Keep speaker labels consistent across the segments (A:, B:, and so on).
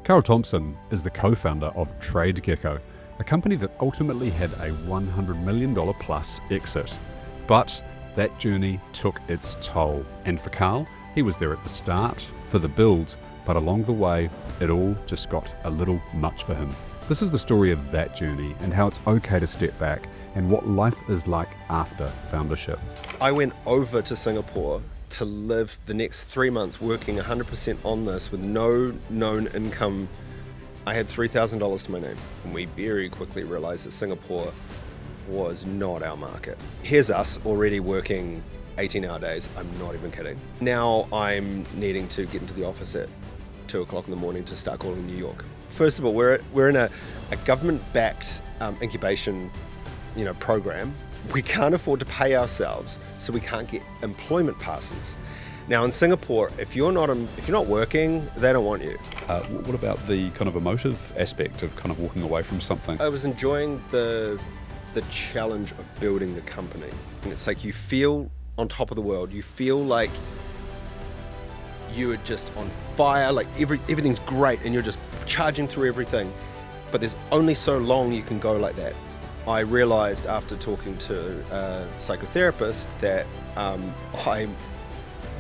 A: Carl Thompson is the co-founder of TradeGecko, a company that ultimately had a $100 million plus exit. But that journey took its toll. And for Carl, he was there at the start for the build, but along the way, it all just got a little much for him. This is the story of that journey and how it's okay to step back and what life is like after foundership.
B: I went over to Singapore to live the next 3 months working 100% on this with no known income. I had $3,000 to my name, and we very quickly realized that Singapore was not our market. Here's us already working 18-hour days. I'm not even kidding. Now I'm needing to get into the office at 2 o'clock in the morning to start calling New York. First of all, we're in a government-backed incubation program. We can't afford to pay ourselves, so we can't get employment passes. Now in Singapore, if you're not working, they don't want you.
A: What about the kind of emotive aspect of kind of walking away from something?
B: I was enjoying the challenge of building the company. And it's like you feel on top of the world. You feel like you are just on fire, like everything's great and you're just charging through everything. But there's only so long you can go like that. I realized after talking to a psychotherapist that I'm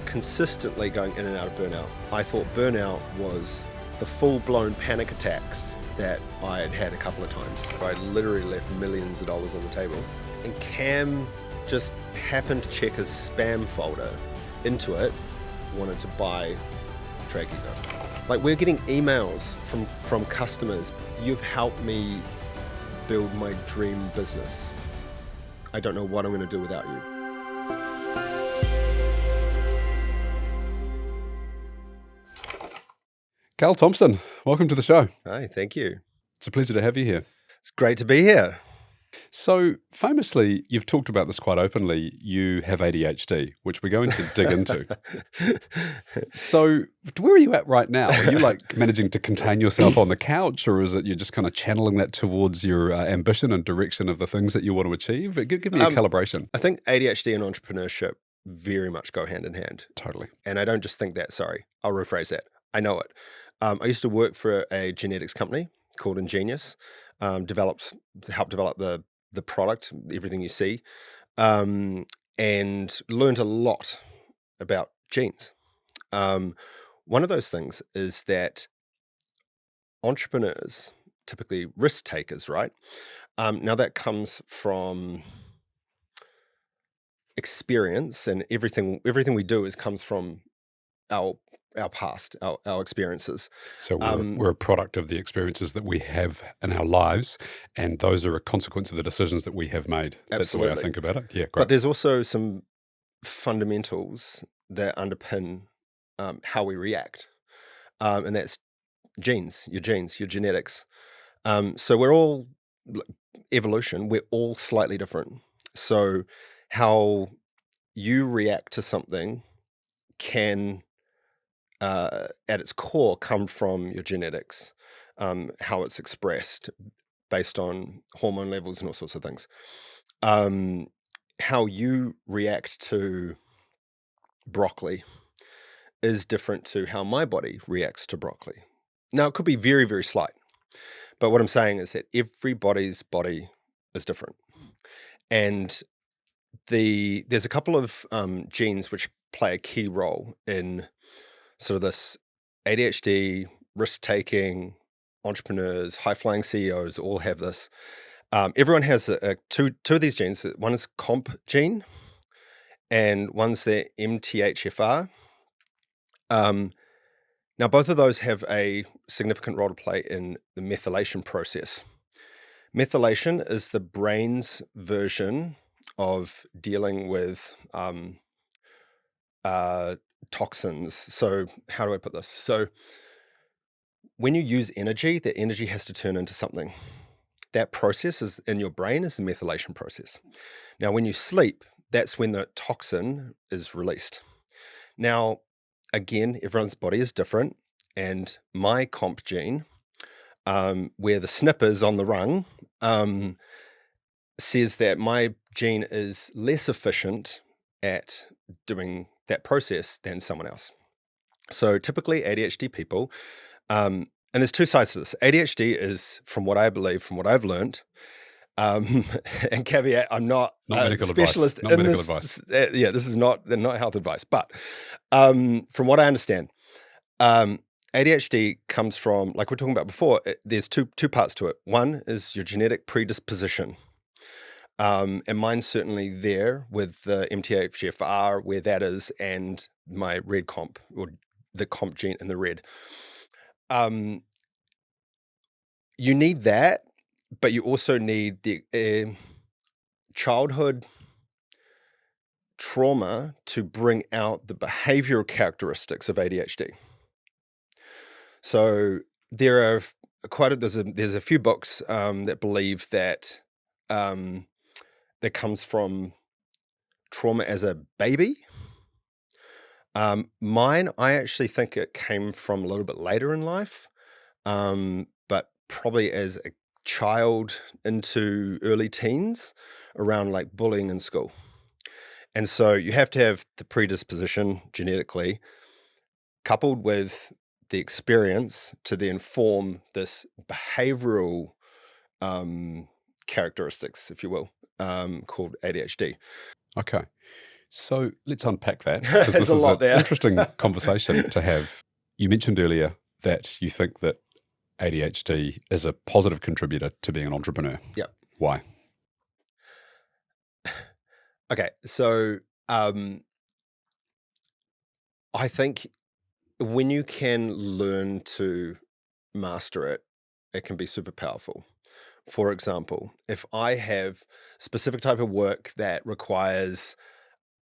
B: consistently going in and out of burnout. I thought burnout was the full-blown panic attacks that I had had a couple of times. I literally left millions of dollars on the table. And Cam just happened to check his spam folder. Intuit wanted to buy TradeGecko. Like, we're getting emails from customers. You've helped me build my dream business. I don't know what I'm going to do without you.
A: Carl Thompson, welcome to the show.
B: Hi, thank you.
A: It's a pleasure to have you here.
B: It's great to be here.
A: So famously, you've talked about this quite openly, you have ADHD, which we're going to dig into. So where are you at right now? Are you like managing to contain yourself on the couch, or is it you're just kind of channeling that towards your ambition and direction of the things that you want to achieve? Give me a calibration.
B: I think ADHD and entrepreneurship very much go hand in hand.
A: Totally.
B: And I don't just think that, sorry, I'll rephrase that. I know it. I used to work for a genetics company called Ingenious, helped develop the product, everything you see, and learned a lot about genes. One of those things is that entrepreneurs, typically risk takers, right? Now that comes from experience, and everything we do comes from our past, our experiences.
A: So we're a product of the experiences that we have in our lives, and those are a consequence of the decisions that we have made.
B: Absolutely.
A: That's the way I think about it. Yeah, great.
B: But there's also some fundamentals that underpin how we react, and that's genes, your genetics. So we're all, evolution, we're all slightly different. So how you react to something can at its core come from your genetics, how it's expressed based on hormone levels and all sorts of things. How you react to broccoli is different to how my body reacts to broccoli. Now, it could be very, very slight, but what I'm saying is that everybody's body is different. And there's a couple of genes which play a key role in sort of this ADHD, risk-taking, entrepreneurs, high-flying CEOs all have this. Everyone has two of these genes. One is comp gene, and one's the MTHFR. Now, both of those have a significant role to play in the methylation process. Methylation is the brain's version of dealing with toxins. So how do I put this? So when you use energy, the energy has to turn into something. That process is in your brain is the methylation process. Now, when you sleep, that's when the toxin is released. Now, again, everyone's body is different, and my comp gene, where the snip is on the rung, says that my gene is less efficient at doing that process than someone else. So typically ADHD people, And there's two sides to this. ADHD is, from what I believe, from what I've learned, and caveat, I'm not a
A: medical
B: specialist
A: advice. Not
B: in
A: medical
B: this.
A: advice.
B: Yeah, this is not health advice. But from what I understand, ADHD comes from, like we're talking about before, there's two parts to it. One is your genetic predisposition. And mine's certainly there with the MTHFR, where that is, and my red comp, or the comp gene in the red. You need that, but you also need the childhood trauma to bring out the behavioral characteristics of ADHD. So there are there's a few books that believe that that comes from trauma as a baby. Mine, I actually think it came from a little bit later in life, but probably as a child into early teens, around like bullying in school. And so you have to have the predisposition genetically, coupled with the experience to then form this behavioral characteristics, if you will, called ADHD.
A: Okay. So let's unpack that, because
B: There's
A: this
B: a
A: is
B: lot
A: an
B: there.
A: interesting conversation to have. You mentioned earlier that you think that ADHD is a positive contributor to being an entrepreneur.
B: Yep.
A: Why?
B: Okay, so I think when you can learn to master it, it can be super powerful. For example, if I have specific type of work that requires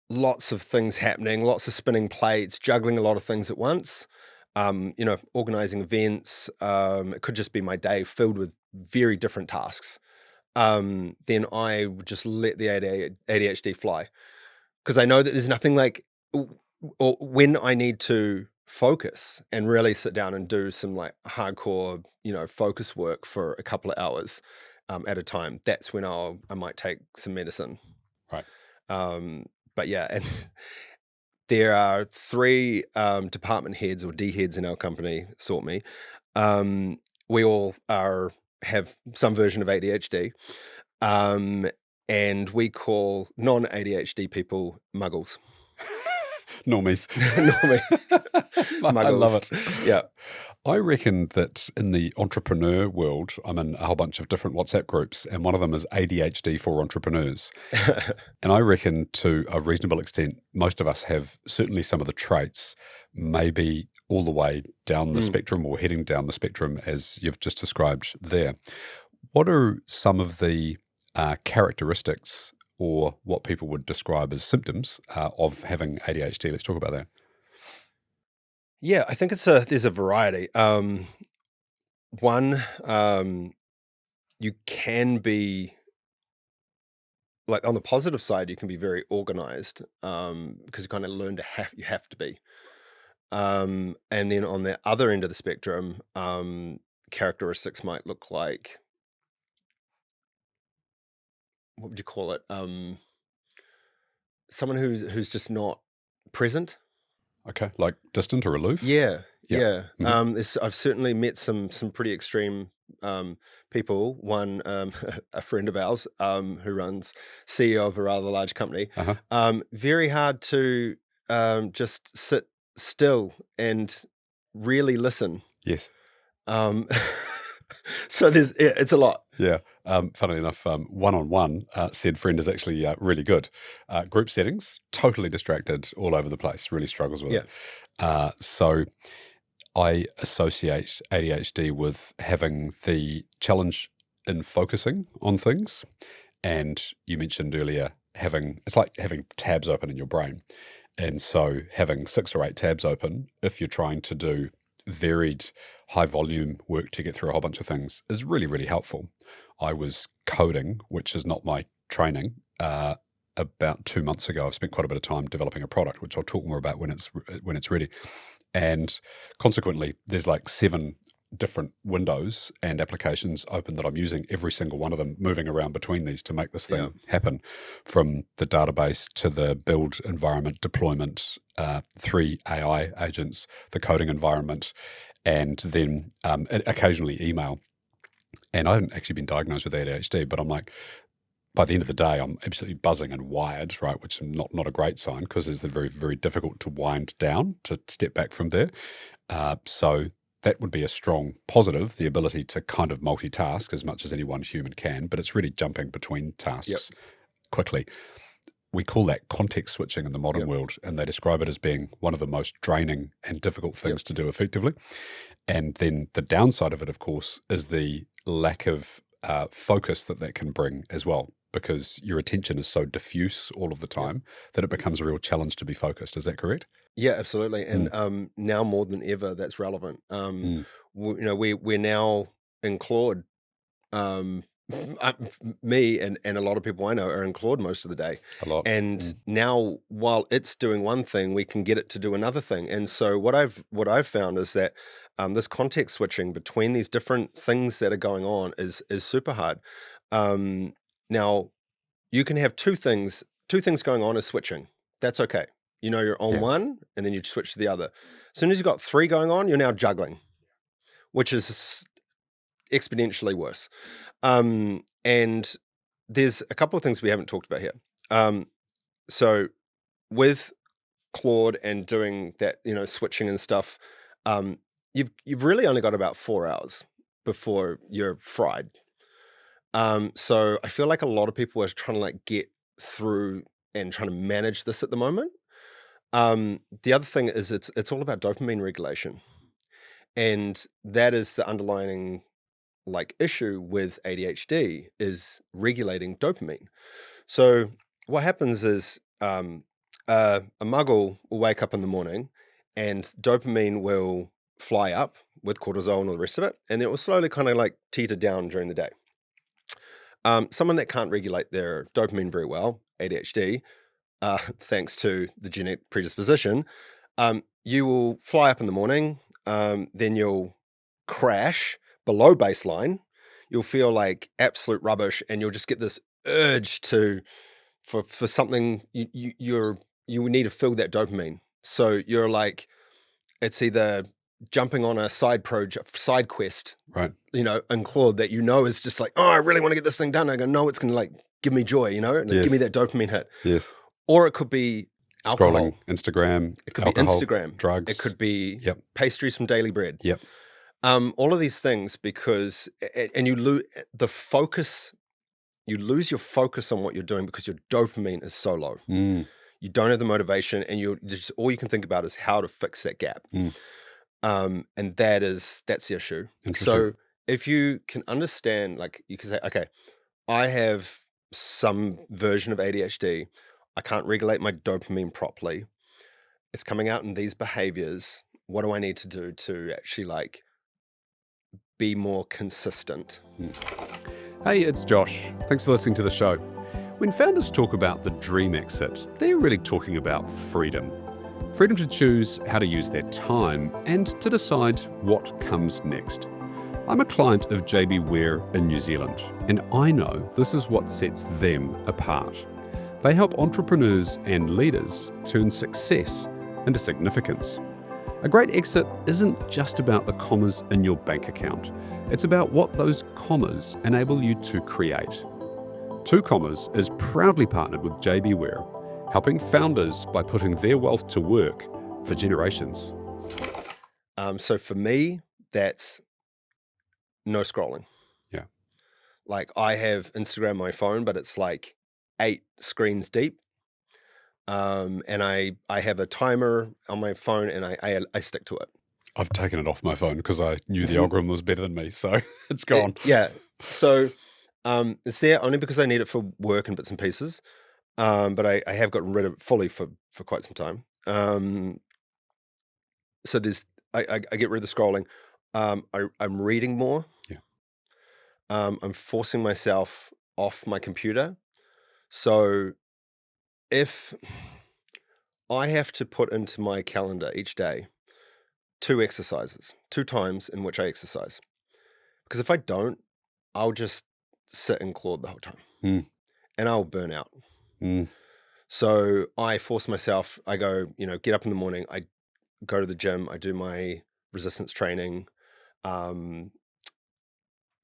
B: lots of things happening, lots of spinning plates, juggling a lot of things at once, organizing events, it could just be my day filled with very different tasks. Then I would just let the ADHD fly, because I know that there's nothing like, or when I need to focus and really sit down and do some like hardcore, focus work for a couple of hours at a time, that's when I might take some medicine.
A: Right.
B: But yeah, and there are 3 department heads, or D heads, in our company, SortMe. We all have some version of ADHD, and we call non-ADHD people muggles.
A: Normies.
B: Normies.
A: I love it.
B: Yeah.
A: I reckon that in the entrepreneur world, I'm in a whole bunch of different WhatsApp groups, and one of them is ADHD for entrepreneurs. And I reckon to a reasonable extent, most of us have certainly some of the traits, maybe all the way down the spectrum, or heading down the spectrum, as you've just described there. What are some of the characteristics, or what people would describe as symptoms of having ADHD? Let's talk about that.
B: Yeah, I think there's a variety. One, you can be, like, on the positive side, you can be very organized, because you kind of learn you have to be. And then on the other end of the spectrum, characteristics might look like, what would you call it? Someone who's just not present.
A: Okay, like distant or aloof?
B: Yeah,
A: Yeah.
B: yeah. I've certainly met some pretty extreme people. One, a friend of ours, who runs CEO of a rather large company. Very hard to just sit still and really listen.
A: Yes.
B: So it's a lot.
A: Yeah. Funnily enough, one-on-one, said friend is actually really good. Group settings, totally distracted all over the place, really struggles with it. So I associate ADHD with having the challenge in focusing on things. And you mentioned earlier, it's like having tabs open in your brain. And so having 6 or 8 tabs open, if you're trying to do varied high volume work to get through a whole bunch of things, is really, really helpful. I was coding, which is not my training, about 2 months ago. I've spent quite a bit of time developing a product, which I'll talk more about when it's ready. And consequently, there's like 7 different windows and applications open that I'm using, every single one of them moving around between these to make this thing happen, from the database to the build environment, deployment, 3 AI agents, the coding environment. and then occasionally email. And I haven't actually been diagnosed with ADHD, but I'm like, by the end of the day, I'm absolutely buzzing and wired, right? Which is not a great sign, because it's very, very difficult to wind down, to step back from there. So that would be a strong positive, the ability to kind of multitask as much as any one human can, but it's really jumping between tasks quickly. We call that context switching in the modern world, and they describe it as being one of the most draining and difficult things to do effectively. And then the downside of it, of course, is the lack of focus that can bring as well, because your attention is so diffuse all of the time that it becomes a real challenge to be focused. Is that correct?
B: Yeah, absolutely. And now more than ever, that's relevant. We're now in Claude. Me and a lot of people I know are in Claude most of the day.
A: A lot.
B: And now, while it's doing one thing, we can get it to do another thing. And so what I've found is that this context switching between these different things that are going on is super hard. Now, you can have two things going on as switching. That's okay. You're on one, and then you switch to the other. As soon as you've got three going on, you're now juggling, which is exponentially worse. And there's a couple of things we haven't talked about here. So with Claude and doing that, switching and stuff, you've really only got about 4 hours before you're fried. So I feel like a lot of people are trying to get through and trying to manage this at the moment. The other thing is it's all about dopamine regulation, and that is the underlying issue with ADHD, is regulating dopamine. So what happens is a muggle will wake up in the morning and dopamine will fly up with cortisol and all the rest of it, and then it will slowly kind of teeter down during the day. Someone that can't regulate their dopamine very well, ADHD, thanks to the genetic predisposition, you will fly up in the morning, then you'll crash below baseline. You'll feel like absolute rubbish, and you'll just get this urge for something. You need to fill that dopamine. So you're it's either jumping on a side quest,
A: right?
B: In Claude, that is just oh, I really want to get this thing done. I go, no, it's going to give me joy, and give me that dopamine hit.
A: Yes.
B: Or it could be alcohol.
A: Scrolling Instagram.
B: It could
A: alcohol,
B: be Instagram.
A: Drugs.
B: It could be pastries from Daily Bread.
A: Yep.
B: All of these things, because and you lose the focus. You lose your focus on what you're doing because your dopamine is so low. You don't have the motivation, and all you can think about is how to fix that gap. And that's the issue. So if you can understand, you can say, okay, I have some version of ADHD. I can't regulate my dopamine properly. It's coming out in these behaviors. What do I need to do to actually be more consistent?
A: Hey, it's Josh. Thanks for listening to the show. When founders talk about the dream exit, they're really talking about freedom. Freedom to choose how to use their time and to decide what comes next. I'm a client of JB Ware in New Zealand, and I know this is what sets them apart. They help entrepreneurs and leaders turn success into significance. A great exit isn't just about the commas in your bank account. It's about what those commas enable you to create. Two Commas is proudly partnered with JB Ware, helping founders by putting their wealth to work for generations.
B: So for me, that's no scrolling.
A: Yeah.
B: I have Instagram on my phone, but it's 8 screens deep. And I have a timer on my phone, and I stick to it.
A: I've taken it off my phone because I knew the algorithm was better than me, so it's gone.
B: Yeah. So it's there only because I need it for work and bits and pieces. But I have gotten rid of it fully for quite some time. So I get rid of the scrolling. I'm reading more.
A: Yeah.
B: I'm forcing myself off my computer. So if I have to put into my calendar each day 2 exercises, 2 times in which I exercise, because if I don't, I'll just sit in Claude the whole time, and I'll burn out. So I force myself. I go, get up in the morning. I go to the gym. I do my resistance training.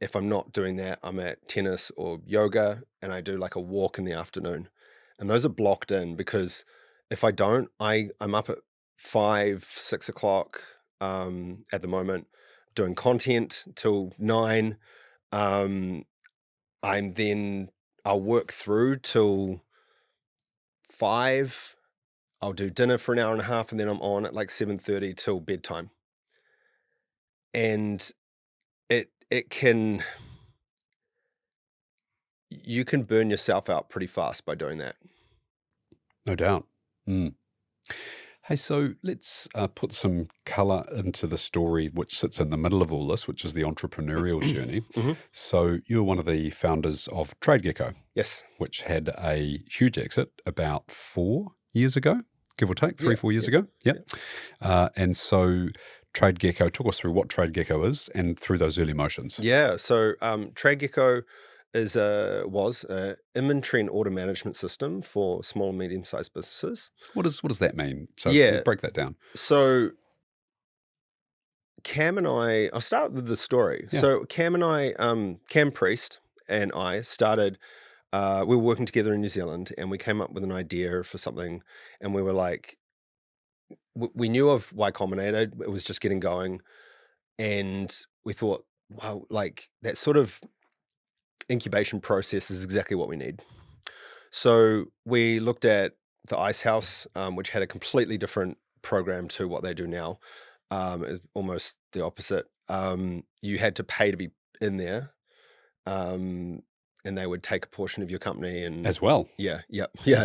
B: If I'm not doing that, I'm at tennis or yoga, and I do like a walk in the afternoon. And those are blocked in because if I don't, I'm up at 5, 6 o'clock at the moment doing content till 9. Um, I'm then I'll work through till 5. I'll do dinner for an hour and a half, and then I'm on at like 7:30 till bedtime. And it can you can burn yourself out pretty fast by doing that.
A: No doubt. Mm. Hey, so let's put some color into the story which sits in the middle of all this, which is the entrepreneurial journey.
B: hmm
A: So you're one of the founders of TradeGecko,
B: Yes.
A: which had a huge exit about 4 years ago, give or take, three,
B: Yeah.
A: 4 years
B: Yeah.
A: ago. Yep. And so TradeGecko, talk us through what TradeGecko is and through those early motions.
B: Yeah. So TradeGecko was a inventory and order management system for small and medium sized businesses.
A: What does that mean? So
B: Yeah.
A: break that down.
B: So Cam and I'll start with the story.
A: Yeah.
B: So Cam Priest and I started. We were working together in New Zealand, and we came up with an idea for something, and we were like, we knew of Y Combinator. It was just getting going, and we thought, wow, like that sort of incubation process is exactly what we need. So we looked at the Ice House, which had a completely different program to what they do now. It's almost the opposite. You had to pay to be in there, and they would take a portion of your company. And
A: As well.
B: yeah.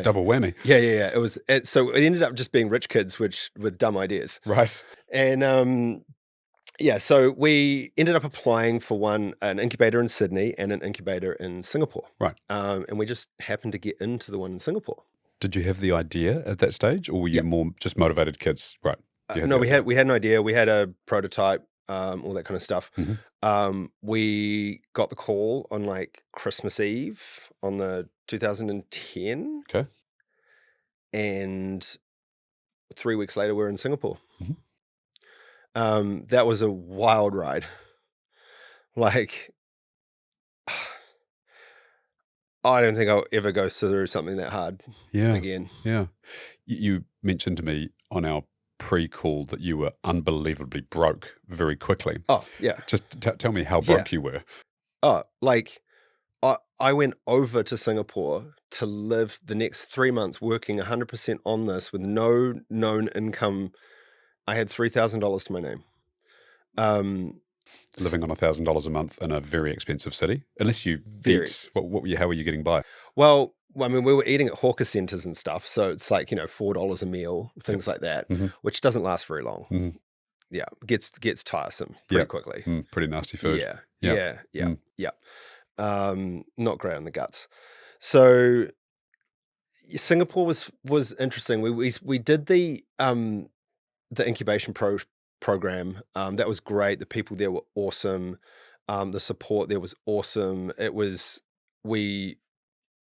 A: Double whammy.
B: Yeah. So it ended up just being rich kids, with dumb ideas.
A: Right.
B: And so we ended up applying for an incubator in Sydney and an incubator in Singapore.
A: Right.
B: And we just happened to get into the one in Singapore.
A: Did you have the idea at that stage, or were you
B: Yep.
A: more just motivated kids? Right.
B: No, we had an idea. We had a prototype, all that kind of stuff.
A: Mhm.
B: We got the call on like Christmas Eve on the 2010,
A: Okay.
B: and 3 weeks later we're in Singapore.
A: Mhm.
B: That was a wild ride. Like, I don't think I'll ever go through something that hard
A: Yeah.
B: again.
A: Yeah. You mentioned to me on our pre-call that you were unbelievably broke very quickly.
B: Oh, yeah.
A: Just tell me how broke you were.
B: Oh, like I went over to Singapore to live the next 3 months working 100% on this with no known income. I had $3,000 to my name.
A: Living on $1,000 a month in a very expensive city, unless you
B: Very
A: eat. How were you getting by?
B: Well, I mean, we were eating at hawker centers and stuff, so it's like, $4 a meal, things like that,
A: Mhm.
B: which doesn't last very long.
A: Mhm.
B: Yeah, gets tiresome pretty
A: Yep.
B: quickly.
A: Pretty nasty food.
B: Yeah.
A: Mm.
B: Not great on the guts. So Singapore was interesting. We did the incubation program. That was great. The people there were awesome. The support there was awesome. It was we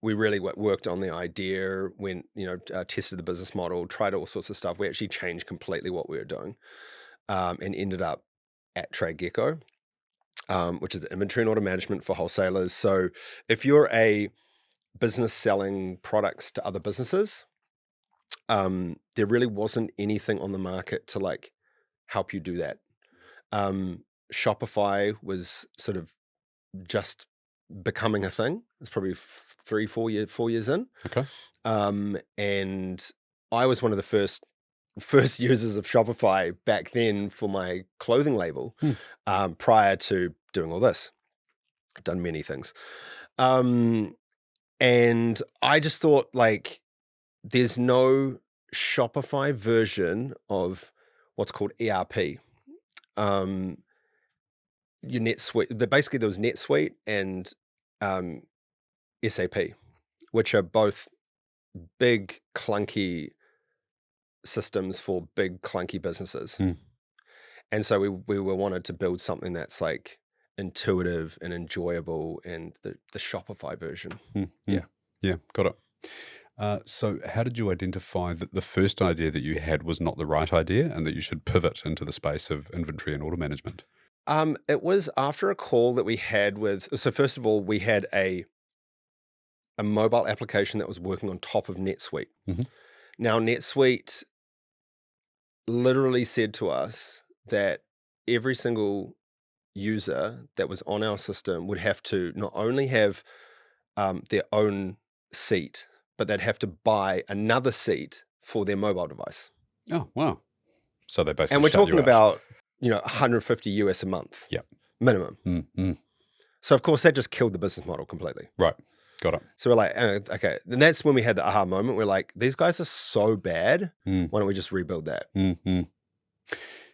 B: really worked on the idea, when tested the business model, tried all sorts of stuff. We actually changed completely what we were doing, and ended up at TradeGecko, which is the inventory and order management for wholesalers. So if you're a business selling products to other businesses, there really wasn't anything on the market to like help you do that. Shopify was sort of just becoming a thing. It's probably 4 years in.
A: Okay.
B: And I was one of the first users of Shopify back then for my clothing label, prior to doing all this. I've done many things. And I just thought, like, there's no Shopify version of what's called ERP. Your NetSuite, basically there was NetSuite and SAP, which are both big, clunky systems for big, clunky businesses. And so we were wanted to build something that's like intuitive and enjoyable, and the Shopify version.
A: Yeah, got it. So how did you identify that the first idea that you had was not the right idea and that you should pivot into the space of inventory and order management?
B: It was after a call that we had with. So first of all, we had a mobile application that was working on top of NetSuite.
A: Mhm.
B: Now, NetSuite literally said to us that every single user that was on our system would have to not only have their own seat, but they'd have to buy another seat for their mobile device.
A: Oh, wow. So they
B: And
A: basically
B: we're
A: shut you
B: talking
A: out.
B: about, 150 US a month
A: Yep.
B: minimum.
A: Mm.
B: So of course that just killed the business model completely.
A: Right. Got it.
B: So we're like, okay. And that's when we had the aha moment. We're like, these guys are so bad.
A: Mm.
B: Why don't we just rebuild that?
A: Mm.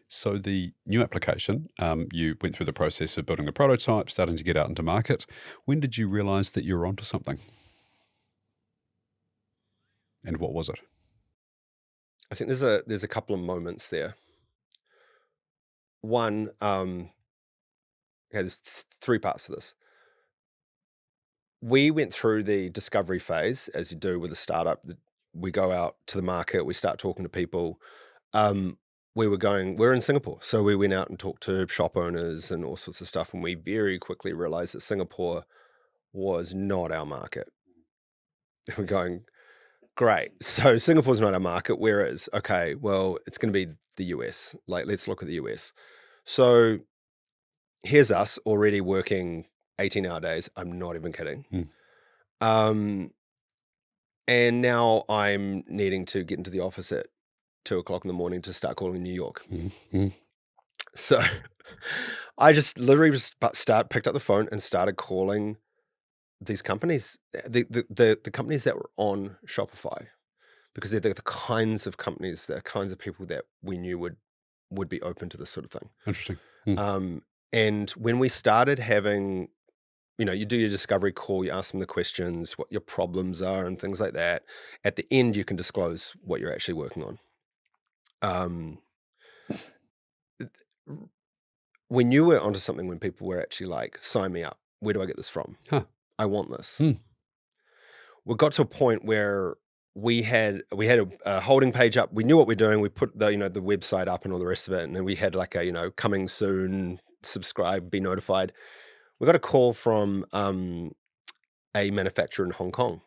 A: So the new application, you went through the process of building the prototype, starting to get out into market. When did you realize that you were onto something? And what was it?
B: I think there's a couple of moments there. One, there's three parts to this. We went through the discovery phase, as you do with a startup. We go out to the market, we start talking to people. We're in Singapore, so we went out and talked to shop owners and all sorts of stuff, and we very quickly realized that Singapore was not our market. We're going, great. So Singapore's not our market. Where is? Okay, well, it's going to be the US. Like, let's look at the US. So here's us already working 18-hour days. I'm not even kidding.
A: Mm.
B: And now I'm needing to get into the office at 2:00 in the morning to start calling New York.
A: Mm.
B: So I just literally picked up the phone and started calling these companies, the companies that were on Shopify, because they're the kinds of companies, the kinds of people that we knew would be open to this sort of thing.
A: Interesting.
B: And when we started having, you do your discovery call, you ask them the questions, what your problems are and things like that. At the end, you can disclose what you're actually working on. We knew we were onto something when people were actually like, sign me up. Where do I get this from?
A: Huh.
B: I want this.
A: Hmm.
B: We got to a point where we had a holding page up. We knew what we're doing. We put the website up and all the rest of it. And then we had like a, coming soon, subscribe, be notified. We got a call from a manufacturer in Hong Kong.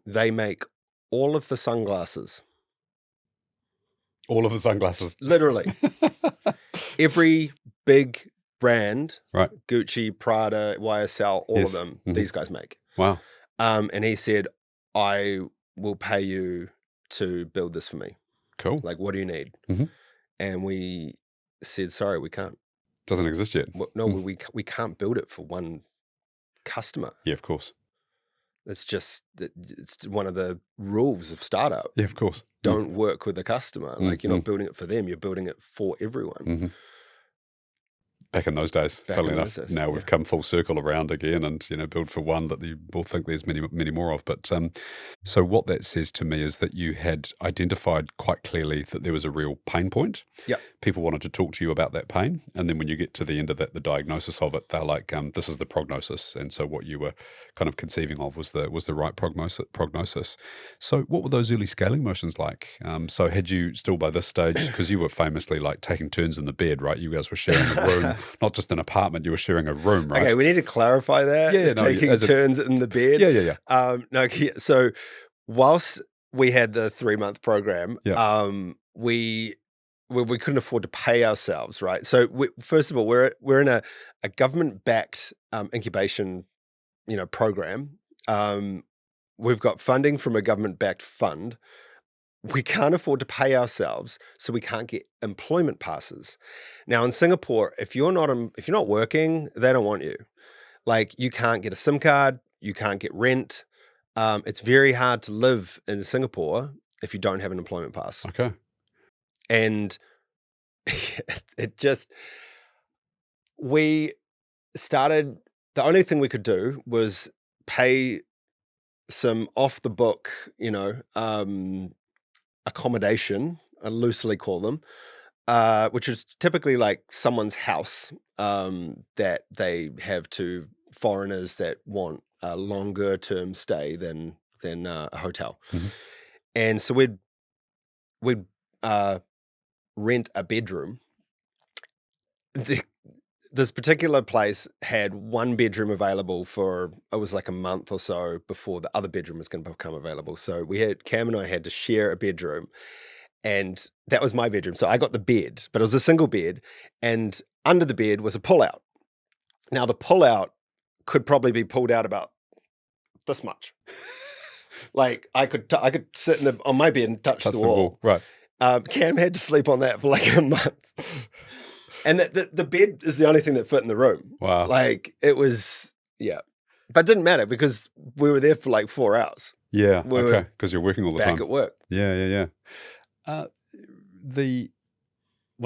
B: They make all of the sunglasses.
A: All of the sunglasses.
B: Literally. Every big brand,
A: Right.
B: Gucci, Prada, YSL, all
A: Yes.
B: of them,
A: Mhm.
B: these guys make.
A: Wow.
B: And he said, I will pay you to build this for me.
A: Cool.
B: Like, what do you need?
A: Mhm.
B: And we said, sorry, we can't.
A: Doesn't exist yet.
B: No, we can't build it for one customer.
A: Yeah, of course.
B: It's one of the rules of startup.
A: Yeah, of course.
B: Don't work with the customer. Like, you're
A: Mm.
B: not building it for them, you're building it for everyone.
A: Mhm. Back in those days,
B: Back
A: funnily
B: in
A: enough,
B: those days,
A: now
B: yeah.
A: we've come full circle around again and, build for one that you will think there's many more of. But so what that says to me is that you had identified quite clearly that there was a real pain point.
B: Yep.
A: People wanted to talk to you about that pain. And then when you get to the end of that, the diagnosis of it, they're like, this is the prognosis. And so what you were kind of conceiving of was the right prognosis. So what were those early scaling motions like? So had you still by this stage, because you were famously like taking turns in the bed, right? You guys were sharing a room. Not just an apartment, you were sharing a room, right?
B: Okay, we need to clarify that.
A: Yeah, no,
B: taking turns in the bed.
A: Yeah.
B: So whilst we had the 3-month program,
A: Yeah.
B: we couldn't afford to pay ourselves, right? So first of all, we're in a government-backed incubation, program. We've got funding from a government-backed fund. We can't afford to pay ourselves, so we can't get employment passes. Now in Singapore, if you're not working, they don't want you. Like, you can't get a SIM card, you can't get rent. It's very hard to live in Singapore if you don't have an employment pass.
A: Okay.
B: And we started, the only thing we could do was pay some off the book, accommodation, I loosely call them, which is typically like someone's house that they have to foreigners that want a longer term stay than than a hotel.
A: Mhm.
B: And so we'd rent a bedroom. The, this particular place had one bedroom available for, it was like a month or so before the other bedroom was going to become available. So Cam and I had to share a bedroom, and that was my bedroom. So I got the bed, but it was a single bed, and under the bed was a pullout. Now the pullout could probably be pulled out about this much. Like I could sit on my bed and touch the wall.
A: Right.
B: Cam had to sleep on that for like a month. And the bed is the only thing that fit in the room.
A: Wow.
B: Like it was, yeah. But it didn't matter because we were there for like 4 hours.
A: Yeah.
B: We
A: Okay.
B: were
A: Because you're working all the
B: back
A: time.
B: at work.
A: Yeah. One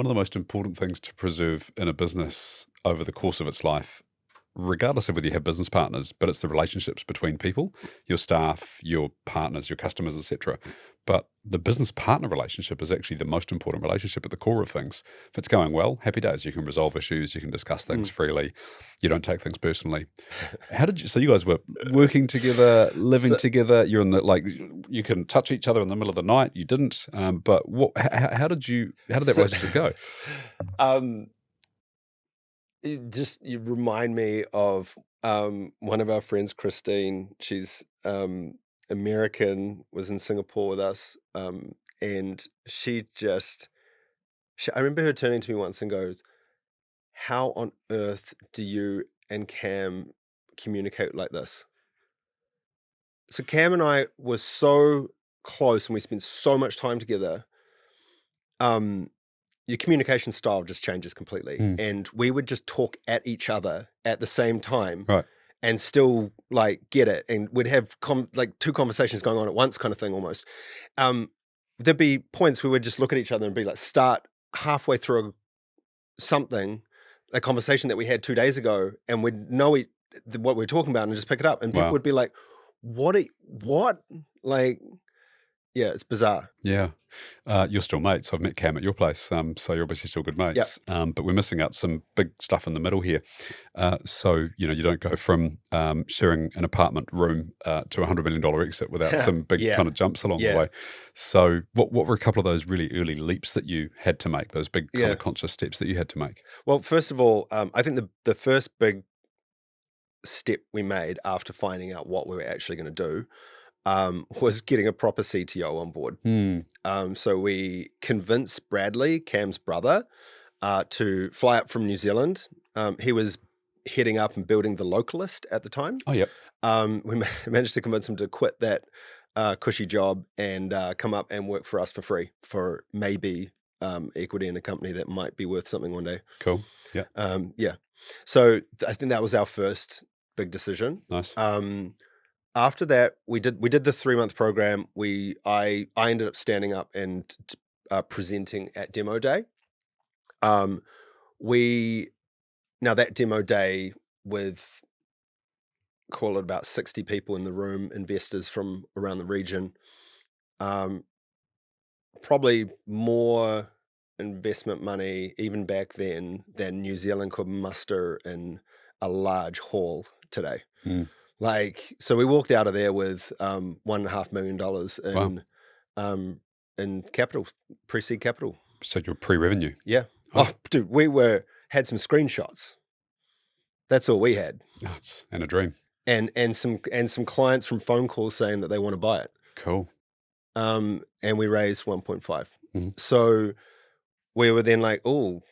A: of the most important things to preserve in a business over the course of its life, regardless of whether you have business partners, but it's the relationships between people, your staff, your partners, your customers, etc. But the business partner relationship is actually the most important relationship at the core of things. If it's going well, happy days. You can resolve issues. You can discuss things freely. You don't take things personally. So you guys were working together, living together. You're in you can touch each other in the middle of the night. You didn't. But how did that relationship go?
B: You remind me of one of our friends, Christine. She's American, was in Singapore with us, and I remember her turning to me once and goes, "How on earth do you and Cam communicate like this?" So Cam and I were so close, and we spent so much time together. Your communication style just changes completely. And we would just talk at each other at the same time,
A: Right.
B: and still like get it. And we'd have like two conversations going on at once kind of thing almost. There'd be points we would just look at each other and be like, start halfway through a conversation that we had 2 days ago, and we'd know what we were talking about and just pick it up. And people would be like, what? Like, yeah, it's bizarre.
A: Yeah. You're still mates. I've met Cam at your place, so you're obviously still good mates.
B: Yep.
A: But we're missing out some big stuff in the middle here. So, you don't go from sharing an apartment room to $100 million exit without some big kind of jumps along the way. So what were a couple of those really early leaps that you had to make, those big kind of conscious steps that you had to make?
B: Well, first of all, I think the first big step we made after finding out what we were actually going to do was getting a proper CTO on board. So we convinced Bradley, Cam's brother, to fly up from New Zealand. He was heading up and building The Localist at the time.
A: Oh, yep.
B: We managed to convince him to quit that cushy job and come up and work for us for free for maybe equity in a company that might be worth something one day.
A: Cool. Yeah.
B: So I think that was our first big decision.
A: Nice.
B: After that, we did the 3-month program. I ended up standing up and presenting at demo day. Now that demo day with, call it about 60 people in the room, investors from around the region, probably more investment money even back then than New Zealand could muster in a large hall today. So we walked out of there with $1.5 million in capital, pre-seed capital.
A: So you're pre-revenue.
B: Yeah.
A: Oh,
B: dude, we had some screenshots. That's all we had.
A: Nuts. And a dream.
B: And some clients from phone calls saying that they want to buy it.
A: Cool.
B: And we raised 1.5. So we were then like, oh,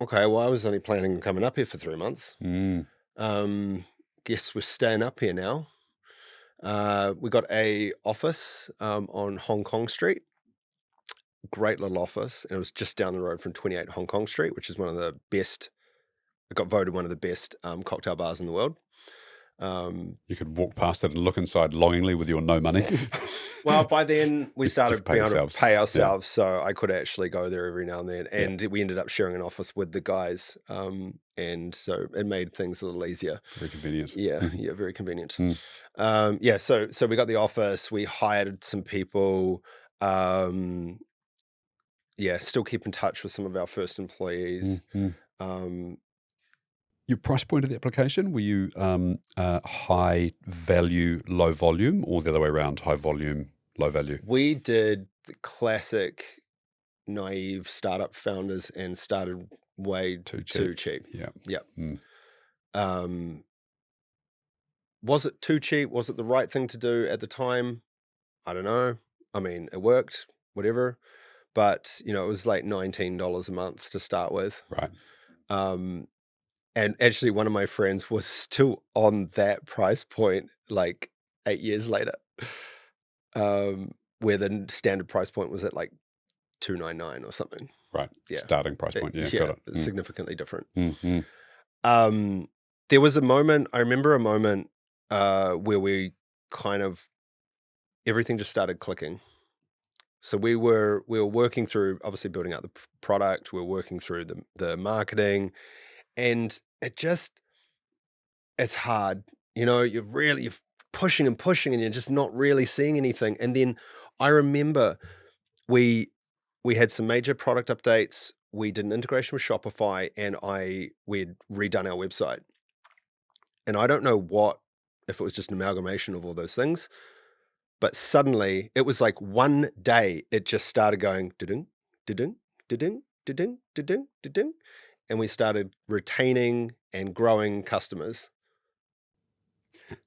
B: okay, well, I was only planning on coming up here for 3 months. Guess we're staying up here now. We got a office on Hong Kong Street. Great little office. And it was just down the road from 28 Hong Kong Street, which is one of the best, it got voted one of the best cocktail bars in the world.
A: You could walk past it and look inside longingly with your no money.
B: Well, by then we started being able to pay ourselves,
A: Yeah.
B: so I could actually go there every now and then. And we ended up sharing an office with the guys, and so it made things a little easier.
A: Very convenient.
B: Yeah, very convenient. So we got the office. We hired some people. Still keep in touch with some of our first employees.
A: Your price point of the application, were you high value, low volume, or the other way around, high volume, low value?
B: We did the classic naive startup founders and started way
A: Too
B: too
A: cheap.
B: cheap.
A: Yeah.
B: Yep.
A: Mm.
B: Was it too cheap? Was it the right thing to do at the time? I don't know. I mean, it worked, whatever. But, it was like $19 a month to start with.
A: Right.
B: Um, and actually, one of my friends was still on that price point like 8 years later, where the standard price point was at like $299 or something.
A: Right.
B: Yeah.
A: Starting price point. Yeah. Got it.
B: It's significantly different.
A: Mm.
B: There was a moment, I remember a moment where we kind of, everything just started clicking. So we were working through, obviously building out the product, we were working through the marketing, and it's hard. You're pushing and pushing and you're just not really seeing anything. And then I remember we had some major product updates. We did an integration with Shopify, and we'd redone our website. And I don't know if it was just an amalgamation of all those things, but suddenly it was like one day it just started going da-ding, da-ding, da-ding, da-ding, da-ding, da-ding, and we started retaining and growing customers.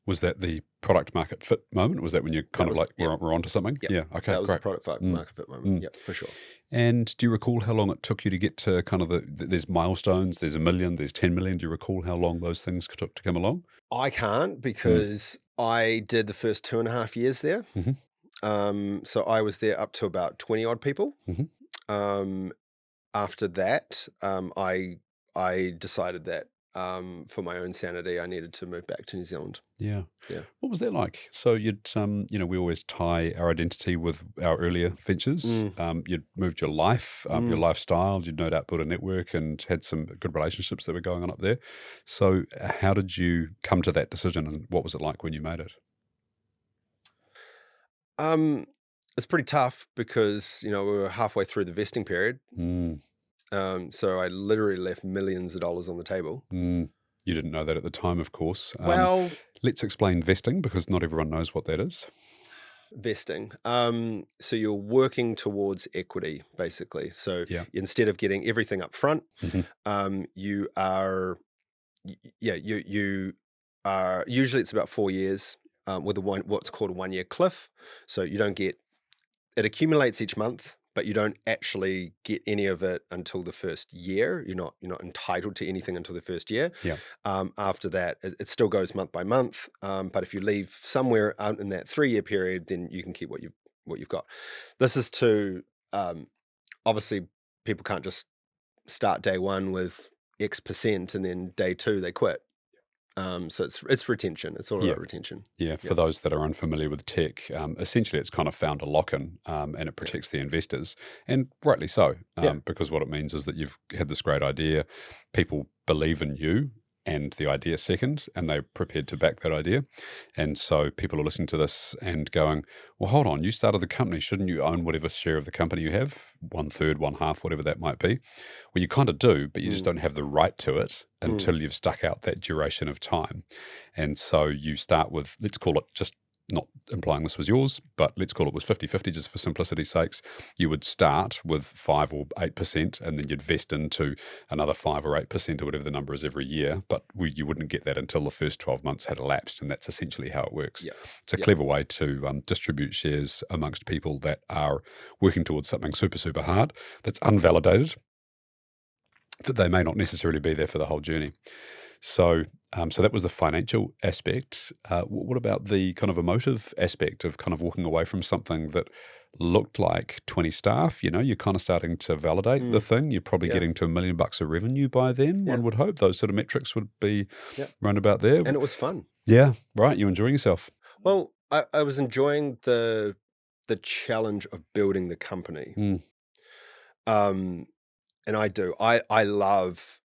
A: Was that the product market fit moment? Was that when you kind of like we're onto something?
B: Yep.
A: Yeah. Okay.
B: That was
A: great.
B: the product market fit moment. Yep, for sure.
A: And do you recall how long it took you to get to kind of there's milestones, there's 1 million, there's 10 million. Do you recall how long those things took to come along?
B: I can't, because I did the first 2.5 years there. So I was there up to about 20 odd people. After that, I decided that for my own sanity, I needed to move back to New Zealand.
A: Yeah.
B: Yeah.
A: What was that like? So you'd, we always tie our identity with our earlier ventures. You'd moved your life, your lifestyle. You'd no doubt built a network and had some good relationships that were going on up there. So how did you come to that decision, and what was it like when you made it?
B: It's pretty tough because, we were halfway through the vesting period. So I literally left millions of dollars on the table.
A: You didn't know that at the time, of course.
B: Well,
A: let's explain vesting, because not everyone knows what that is.
B: Vesting. So you're working towards equity, basically. So instead of getting everything up front, you are usually it's about 4 years with what's called a 1-year cliff. So you don't get it, accumulates each month, but you don't actually get any of it until the first year. You're not entitled to anything until the first year. After that, it still goes month by month. But if you leave somewhere out in that 3-year period, then you can keep what you've got. This is to obviously people can't just start day one with X% and then day 2 they quit. So it's retention. It's all about retention.
A: Yeah, for those that are unfamiliar with tech, essentially it's kind of found a lock-in, and it protects the investors, and rightly so, because what it means is that you've had this great idea, people believe in you and the idea second, and they're prepared to back that idea. And so people are listening to this and going, well, hold on, you started the company, shouldn't you own whatever share of the company you have? 1/3, 1/2, whatever that might be. Well, you kind of do, but you just don't have the right to it until you've stuck out that duration of time. And so you start with, let's call it, just not implying this was yours, but let's call it was 50-50 just for simplicity's sakes. You would start with 5 or 8%, and then you'd vest into another 5 or 8% or whatever the number is every year. But you wouldn't get that until the first 12 months had elapsed, and that's essentially how it works. It's a clever way to distribute shares amongst people that are working towards something super, super hard, that's unvalidated, that they may not necessarily be there for the whole journey. So that was the financial aspect. What about the kind of emotive aspect of kind of walking away from something that looked like 20 staff? You're kind of starting to validate the thing. You're probably getting to $1 million of revenue by then, one would hope. Those sort of metrics would be round about there.
B: And it was fun.
A: Yeah, right. You're enjoying yourself.
B: Well, I was enjoying the challenge of building the company. And I love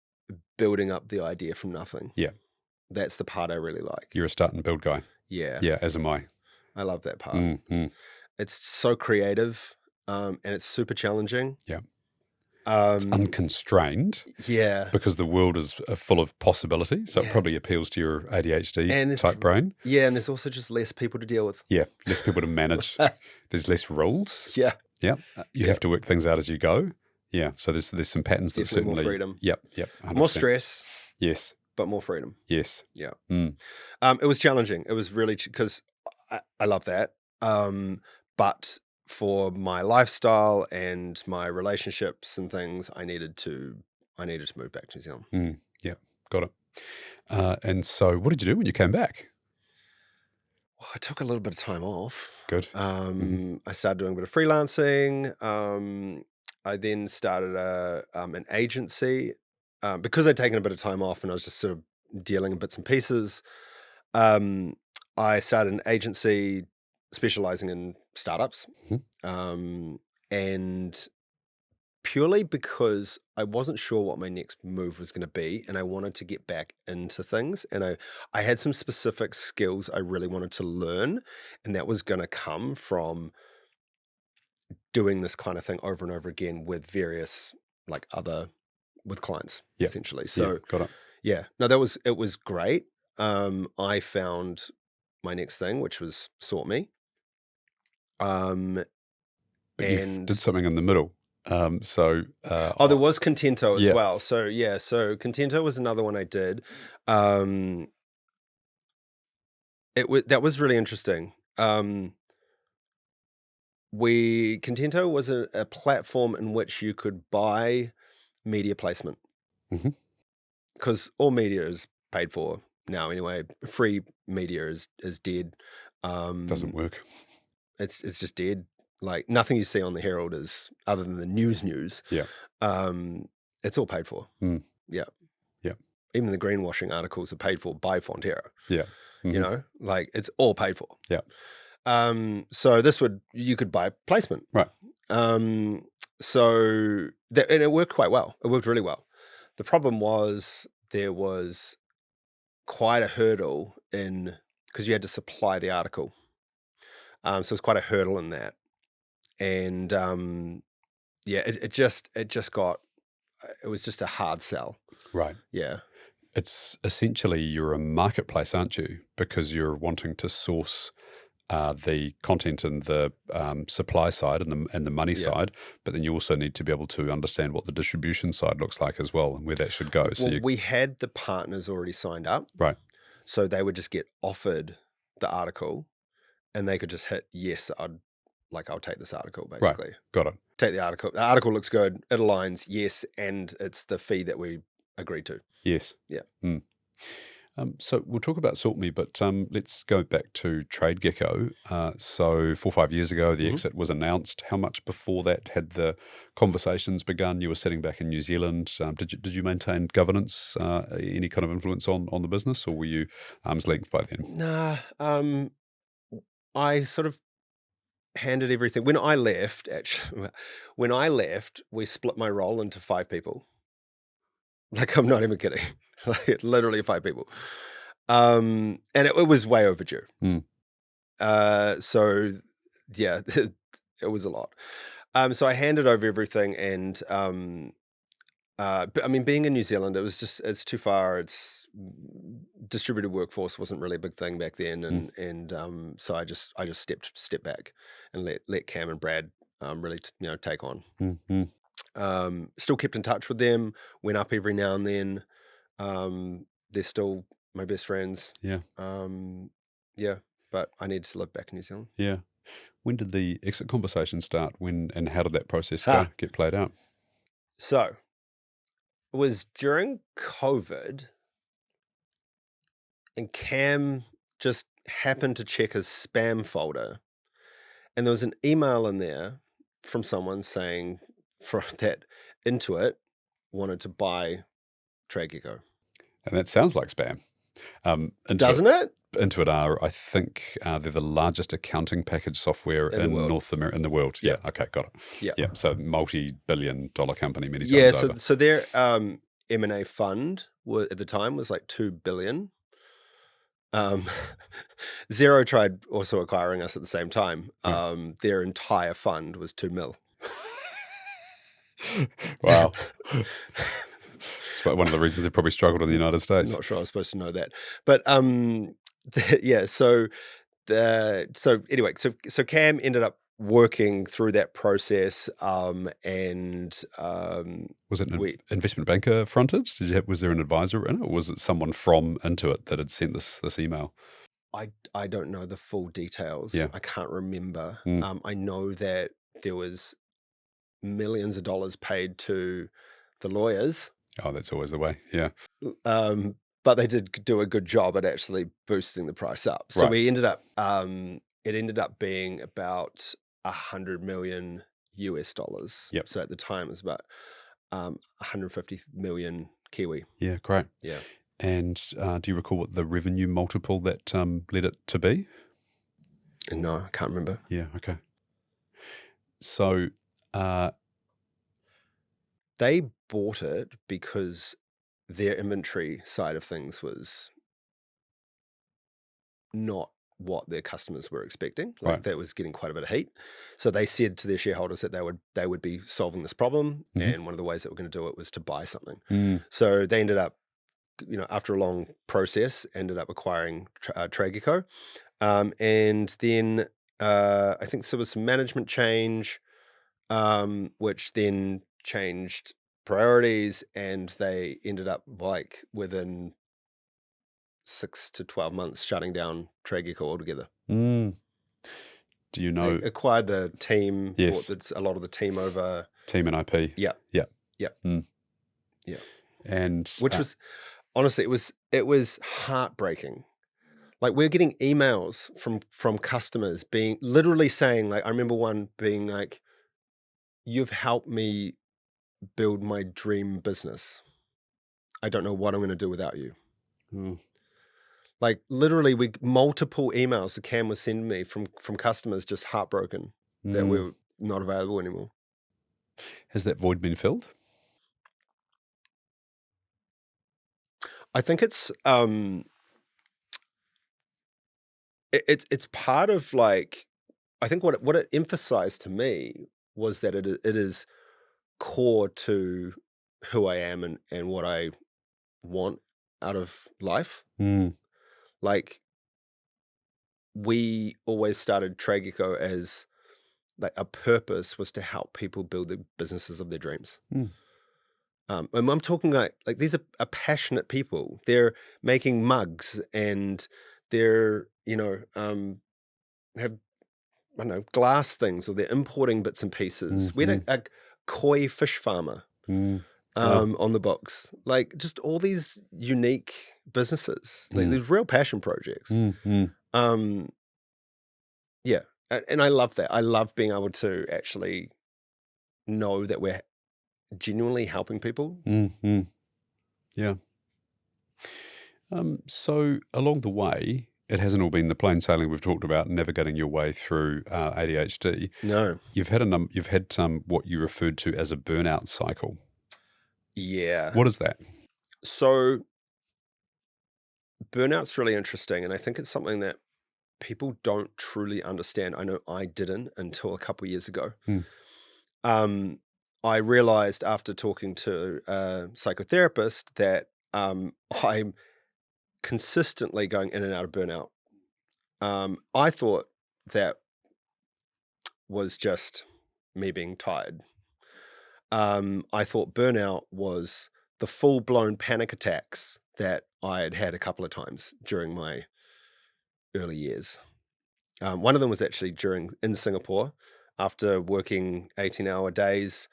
B: building up the idea from nothing. Yeah. That's the part I really like.
A: You're a start and build guy.
B: Yeah.
A: Yeah, as am I.
B: I love that part. It's so creative, and it's super challenging.
A: Yeah. It's unconstrained
B: Yeah.
A: because the world is full of possibility. So it
B: Yeah.
A: probably appeals to your ADHD
B: And
A: type brain.
B: Yeah, and there's also just less people to deal with.
A: Yeah, less people to manage. There's less rules.
B: Yeah.
A: Yeah, you have to work things out as you go. Yeah, so there's some patterns that
B: Definitely
A: certainly
B: more freedom.
A: Yep, 100%.
B: More stress,
A: Yes,
B: but more freedom.
A: yes.
B: Yeah.
A: Mm.
B: It was challenging. It was really because I love that. But for my lifestyle and my relationships and things, I needed to move back to New Zealand.
A: Yeah, got it. And so, what did you do when you came back?
B: Well, I took a little bit of time off.
A: Good.
B: I started doing a bit of freelancing. I then started an agency because I'd taken a bit of time off and I was just sort of dealing in bits and pieces. I started an agency specializing in startups, and purely because I wasn't sure what my next move was going to be, and I wanted to get back into things, and I had some specific skills I really wanted to learn, and that was going to come from doing this kind of thing over and over again with various with clients,
A: Yep.
B: essentially.
A: Yeah,
B: So
A: got it.
B: yeah, no, it was great. I found my next thing, which was SortMe.
A: But you did something in the middle. So
B: There was Contento as
A: Yeah.
B: well. So yeah, so Contento was another one I did. That was really interesting. Contento was a platform in which you could buy media placement
A: Mhm.
B: because all media is paid for now anyway. Free media is dead.
A: doesn't work.
B: It's just dead. Like nothing you see on the Herald is other than the news.
A: Yeah.
B: It's all paid for.
A: Mm.
B: Yeah.
A: Yeah.
B: Even the greenwashing articles are paid for by Fonterra.
A: Yeah.
B: You
A: Mhm.
B: know, like it's all paid for.
A: Yeah.
B: So you could buy placement.
A: Right.
B: So that, and it worked quite well. It worked really well. The problem was there was quite a hurdle because you had to supply the article. So it's quite a hurdle in that. And yeah, it just it was just a hard sell.
A: Right.
B: Yeah.
A: It's essentially you're a marketplace, aren't you? Because you're wanting to source the content and the supply side and the money
B: Yeah.
A: side, but then you also need to be able to understand what the distribution side looks like as well and where that should go. So
B: Well, we had the partners already signed up.
A: Right.
B: So they would just get offered the article and they could just hit yes, I'll take this article, basically.
A: Right. Got it.
B: Take the article. The article looks good. It aligns, yes, and it's the fee that we agreed to.
A: Yes.
B: Yeah.
A: So we'll talk about SortMe, but let's go back to TradeGecko. So 4 or 5 years ago, the exit was announced. How much before that had the conversations begun? You were sitting back in New Zealand. Did you maintain governance, any kind of influence on the business, or were you arm's length by then?
B: Nah, I sort of handed everything. When I left, actually, we split my role into 5 people. Like, I'm not even kidding. Like, literally 5 people. And it was way overdue.
A: Mm.
B: So yeah, it was a lot. So I handed over everything and but I mean, being in New Zealand, it's too far. It's distributed workforce wasn't really a big thing back then, and so I just stepped back and let Cam and Brad really take on. Still kept in touch with them. Went up every now and then. They're still my best friends.
A: Yeah.
B: Yeah, but I needed to live back in New Zealand.
A: Yeah. When did the exit conversation start? When and how did that process get played out?
B: So it was during COVID, and Cam just happened to check his spam folder, and there was an email in there from someone saying that Intuit wanted to buy TradeGecko.
A: And that sounds like spam.
B: Doesn't it?
A: Intuit are, I think, they're the largest accounting package software in North America, in the world. Yeah. Okay, got it.
B: Yeah.
A: So multi-billion-dollar company many times
B: over. So their M&A fund at the time was like $2 billion. Xero tried also acquiring us at the same time. Their entire fund was $2 million.
A: Wow. It's one of the reasons they probably struggled in the United States.
B: Not sure I was supposed to know that, but yeah. So anyway, so Cam ended up working through that process, and
A: Was it an
B: we
A: investment banker fronted? Was there an advisor in it, or was it someone from Intuit that had sent this email?
B: I don't know the full details.
A: Yeah.
B: I can't remember.
A: Mm.
B: I know that there was millions of dollars paid to the lawyers,
A: Oh, that's always the way. Yeah.
B: but they did do a good job at actually boosting the price up. So
A: Right.
B: we ended up, it ended up being about 100 million US dollars.
A: Yep.
B: So at the time it was about 150 million Kiwi.
A: Yeah. Great.
B: Yeah.
A: And do you recall what the revenue multiple that led it to be?
B: No, I can't remember.
A: Yeah. Okay. So,
B: They bought it because their inventory side of things was not what their customers were expecting. Like
A: right.
B: that was getting quite a bit of heat. So they said to their shareholders that they would be solving this problem, and one of the ways that we're going to do it was to buy something.
A: Mm.
B: So they ended up, after a long process, ended up acquiring TradeGecko, and then I think there was some management change, which then changed priorities, and they ended up like within 6 to 12 months shutting down TradeGecko altogether.
A: Mm. Do you know?
B: They acquired the team,
A: Yes.
B: bought a lot of the team over.
A: Team and IP.
B: Yeah.
A: Yeah.
B: Yeah.
A: Mm.
B: Yeah.
A: And
B: Which was, honestly, it was heartbreaking. Like we're getting emails from customers being literally saying, like, I remember one being like, "You've helped me build my dream business. I don't know what I'm going to do without you."
A: mm,
B: Like literally, multiple emails that Cam was sending me from customers just heartbroken that we were not available anymore.
A: has that void been filled?
B: I think it's it's part of, like, I think what it emphasized to me was that it is core to who I am and what I want out of life.
A: Mm.
B: Like we always started TradeGecko as like a purpose was to help people build the businesses of their dreams.
A: Mm.
B: And I'm talking like these are passionate people. They're making mugs and they're, have, I don't know, glass things, or they're importing bits and pieces. We had a koi fish farmer
A: Mm. Wow.
B: on the books. Like just all these unique businesses, like these real passion projects. Yeah. And I love that. I love being able to actually know that we're genuinely helping people.
A: Yeah. So along the way, it hasn't all been the plain sailing we've talked about, navigating your way through ADHD.
B: No.
A: You've had what you referred to as a burnout cycle.
B: Yeah.
A: What is that?
B: So burnout's really interesting, and I think it's something that people don't truly understand. I know I didn't until a couple of years ago. I realized after talking to a psychotherapist that I'm consistently going in and out of burnout. I thought that was just me being tired. I thought burnout was the full-blown panic attacks that I had had a couple of times during my early years. One of them was actually in Singapore, after working 18-hour days.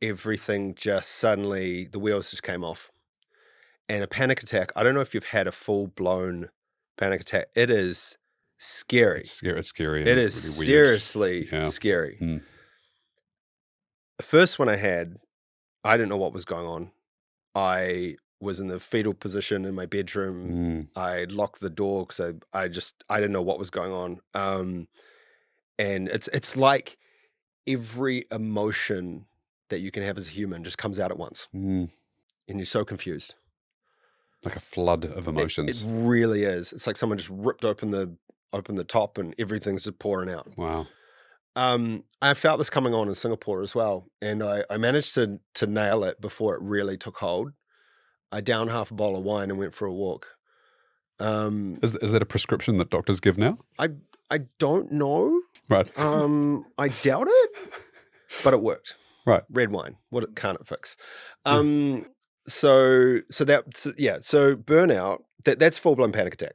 B: Everything just suddenly, the wheels just came off. And a panic attack, I don't know if you've had a full-blown panic attack. It is scary.
A: It's scary.
B: It is
A: really weird.
B: seriously
A: Yeah.
B: scary.
A: Mm.
B: The first one I had, I didn't know what was going on. I was in the fetal position in my bedroom. I locked the door because I didn't know what was going on. And it's like every emotion that you can have as a human just comes out at once, and you're so confused.
A: Like a flood of emotions.
B: It really is. It's like someone just ripped open the top and everything's just pouring out.
A: Wow.
B: I felt this coming on in Singapore as well, and I managed to nail it before it really took hold. I downed half a bottle of wine and went for a walk.
A: Is that a prescription that doctors give now?
B: I don't know.
A: Right.
B: I doubt it, but it worked.
A: Right.
B: Red wine, what can't it fix? So burnout, that's full-blown panic attack.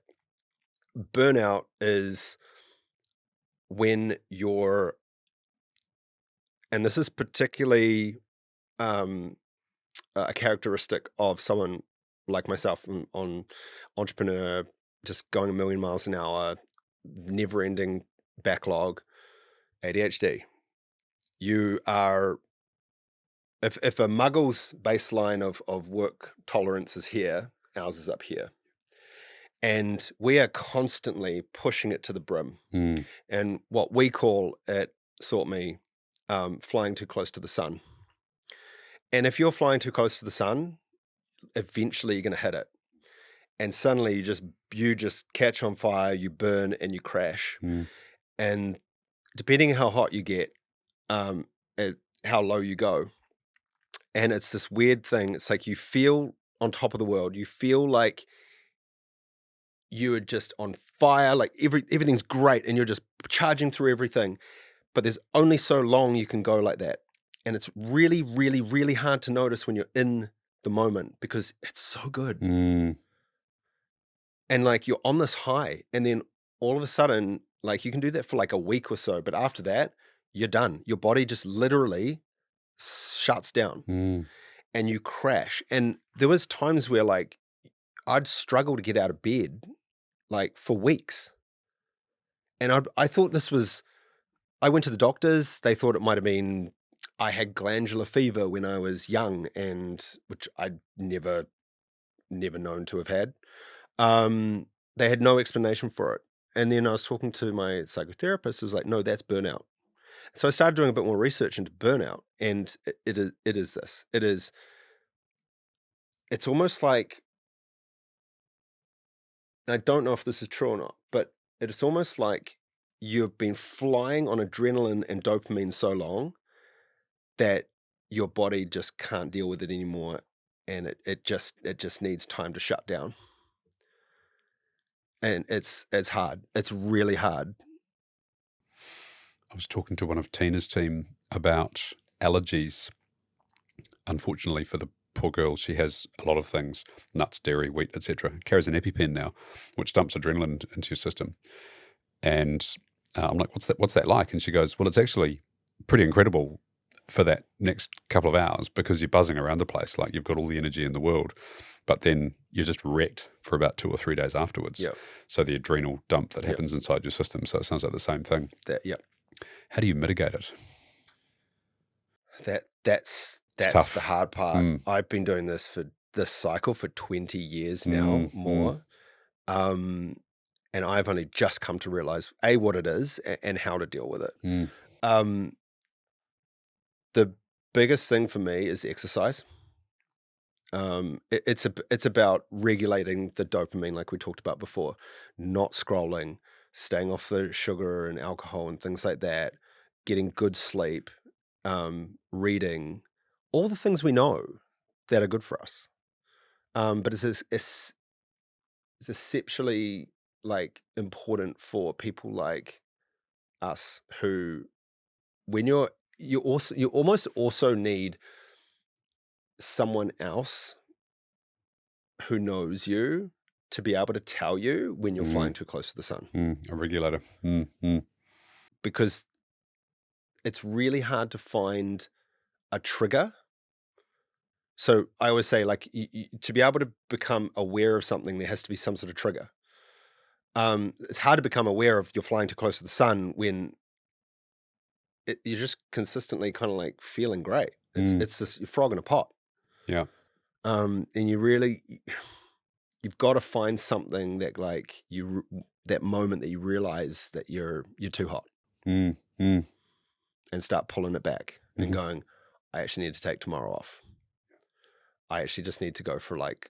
B: Burnout is when you're, and this is particularly a characteristic of someone like myself on entrepreneur, just going a million miles an hour, never-ending backlog, ADHD. You are, if a muggle's baseline of work tolerance is here, ours is up here. And we are constantly pushing it to the brim. And what we call at SortMe, flying too close to the sun. And if you're flying too close to the sun, eventually you're going to hit it. And suddenly you just catch on fire, you burn, and you crash. And depending on how hot you get, how low you go. And it's this weird thing. It's like you feel on top of the world. You feel like you are just on fire, like everything's great, and you're just charging through everything. But there's only so long you can go like that. And it's really, really, really hard to notice when you're in the moment because it's so good. And like you're on this high, and then all of a sudden, like you can do that for like a week or so, but after that, you're done. Your body just literally shuts down and you crash. And there was times where like I'd struggle to get out of bed like for weeks. And I thought this was, I went to the doctors. They thought it might have been, I had glandular fever when I was young, and which I'd never known to have had. They had no explanation for it. And then I was talking to my psychotherapist who was like, no, that's burnout. So I started doing a bit more research into burnout, and it is this. It's almost like, I don't know if this is true or not, but it's almost like you've been flying on adrenaline and dopamine so long that your body just can't deal with it anymore, and it just needs time to shut down. And it's hard. It's really hard.
A: I was talking to one of Tina's team about allergies. Unfortunately for the poor girl, she has a lot of things, nuts, dairy, wheat, etc. Carries an EpiPen now, which dumps adrenaline into your system. And I'm like, what's that like? And she goes, well, it's actually pretty incredible for that next couple of hours because you're buzzing around the place, like you've got all the energy in the world, but then you're just wrecked for about 2 or 3 days afterwards.
B: Yep.
A: So the adrenal dump that happens inside your system. So it sounds like the same thing. How do you mitigate it?
B: That's
A: tough.
B: the hard part. I've been doing this cycle for 20 years now, more. And I've only just come to realize what it is and how to deal with it. The biggest thing for me is exercise. It's about regulating the dopamine, like we talked about before, not scrolling, staying off the sugar and alcohol and things like that, getting good sleep, reading, all the things we know that are good for us. But it's exceptionally like important for people like us who, when you almost also need someone else who knows you to be able to tell you when you're flying too close to the sun.
A: A regulator.
B: Because it's really hard to find a trigger. So I always say, like, to be able to become aware of something, there has to be some sort of trigger. It's hard to become aware of you're flying too close to the sun when you're just consistently kind of like feeling great. It's this frog in a pot.
A: Yeah.
B: And you've got to find something that like that moment that you realize that you're too hot, and start pulling it back and going, I actually need to take tomorrow off. I actually just need to go for like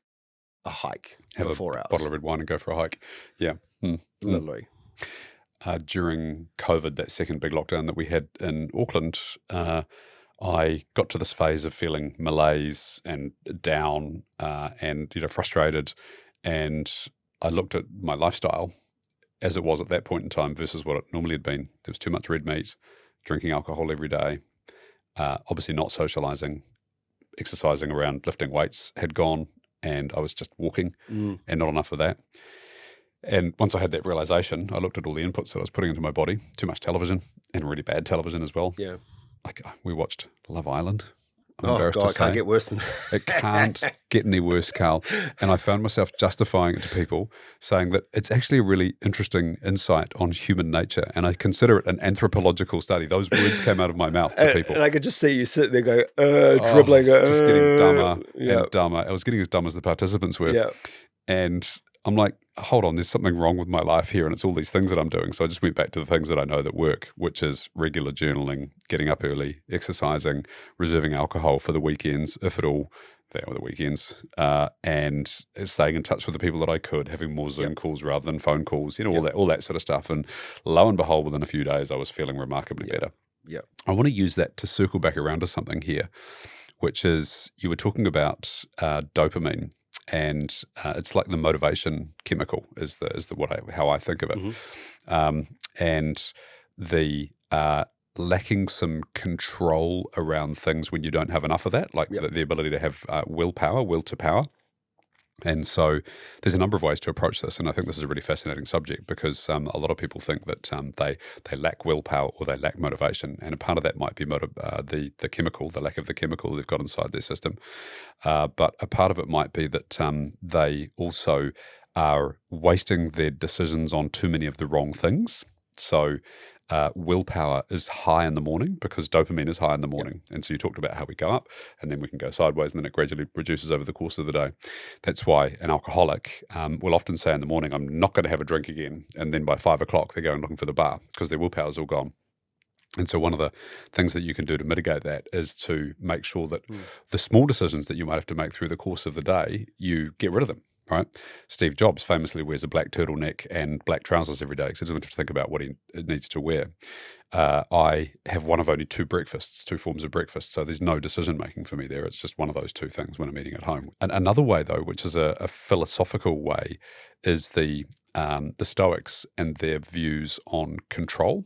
B: a hike for 4 hours.
A: Bottle of red wine and go for a hike. Yeah.
B: Literally.
A: during COVID, that second big lockdown that we had in Auckland, I got to this phase of feeling malaise and down and frustrated, and I looked at my lifestyle as it was at that point in time versus what it normally had been. There was too much red meat, drinking alcohol every day, obviously not socializing, exercising around lifting weights had gone, and I was just walking and not enough of that. And once I had that realization, I looked at all the inputs that I was putting into my body, too much television and really bad television as well.
B: Yeah.
A: Like we watched Love Island. I'm
B: Oh,
A: embarrassed
B: God,
A: to
B: it can't
A: say.
B: get worse than that.
A: It can't get any worse, Carl. And I found myself justifying it to people, saying that it's actually a really interesting insight on human nature. And I consider it an anthropological study. Those words came out of my mouth to people.
B: And I could just see you sitting there going, dribbling.
A: It's just getting dumber
B: yeah.
A: and dumber. I was getting as dumb as the participants were.
B: Yeah.
A: And I'm like, hold on, there's something wrong with my life here, and it's all these things that I'm doing. So I just went back to the things that I know that work, which is regular journaling, getting up early, exercising, reserving alcohol for the weekends, if at all, that were the weekends, and staying in touch with the people that I could, having more Zoom calls rather than phone calls, all that sort of stuff. And lo and behold, within a few days, I was feeling remarkably better.
B: Yeah.
A: I want to use that to circle back around to something here, which is you were talking about dopamine. And it's like the motivation chemical is how I think of it, and the lacking some control around things when you don't have enough of that, like the ability to have will to power. And so there's a number of ways to approach this, and I think this is a really fascinating subject because a lot of people think that they lack willpower or they lack motivation, and a part of that might be the chemical, the lack of the chemical they've got inside their system. But a part of it might be that they also are wasting their decisions on too many of the wrong things. So willpower is high in the morning because dopamine is high in the morning. And so you talked about how we go up and then we can go sideways and then it gradually reduces over the course of the day. That's why an alcoholic will often say in the morning, I'm not going to have a drink again. And then by 5 o'clock, they're going looking for the bar because their willpower is all gone. And so one of the things that you can do to mitigate that is to make sure that the small decisions that you might have to make through the course of the day, you get rid of them. Right? Steve Jobs famously wears a black turtleneck and black trousers every day because he doesn't have to think about what he needs to wear. I have one of only two forms of breakfast, so there's no decision making for me there. It's just one of those two things when I'm eating at home. And another way, though, which is a philosophical way, is the Stoics and their views on control.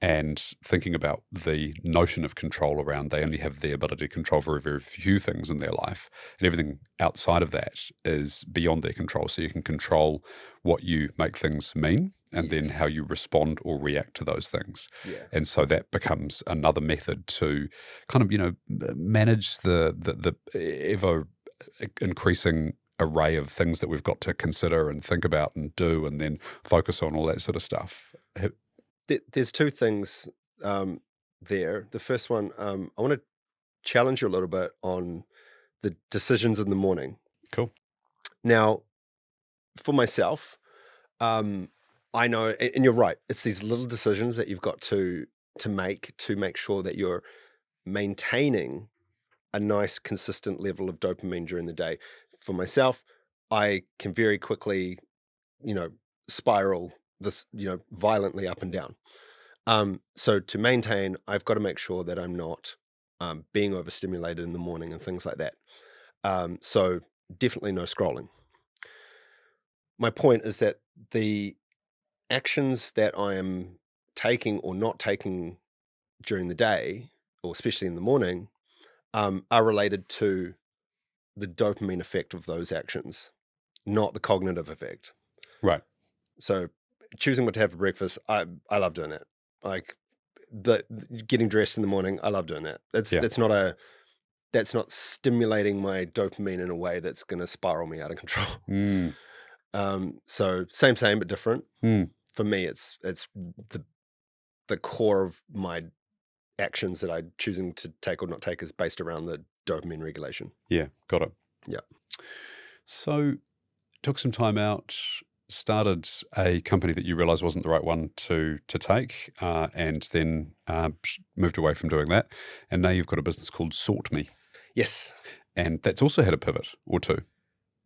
A: And thinking about the notion of control around they only have the ability to control very, very few things in their life. And everything outside of that is beyond their control. So you can control what you make things mean and then how you respond or react to those things. Yeah. And so that becomes another method to kind of, manage the ever increasing array of things that we've got to consider and think about and do and then focus on all that sort of stuff.
B: There's two things there. The first one, I want to challenge you a little bit on the decisions in the morning.
A: Cool.
B: Now, for myself, I know, and you're right, it's these little decisions that you've got to make sure that you're maintaining a nice, consistent level of dopamine during the day. For myself, I can very quickly, spiral this, violently up and down. So to maintain, I've got to make sure that I'm not being overstimulated in the morning and things like that. So definitely no scrolling. My point is that the actions that I am taking or not taking during the day, or especially in the morning, are related to the dopamine effect of those actions, not the cognitive effect.
A: Right.
B: So choosing what to have for breakfast, I love doing that. Like getting dressed in the morning, I love doing that. That's not stimulating my dopamine in a way that's going to spiral me out of control. So same but different. For me, it's the core of my actions that I'm choosing to take or not take is based around the dopamine regulation.
A: Yeah, got it.
B: Yeah.
A: So took some time out, started a company that you realized wasn't the right one to take, and then moved away from doing that. And now you've got a business called SortMe.
B: Yes.
A: And that's also had a pivot or two.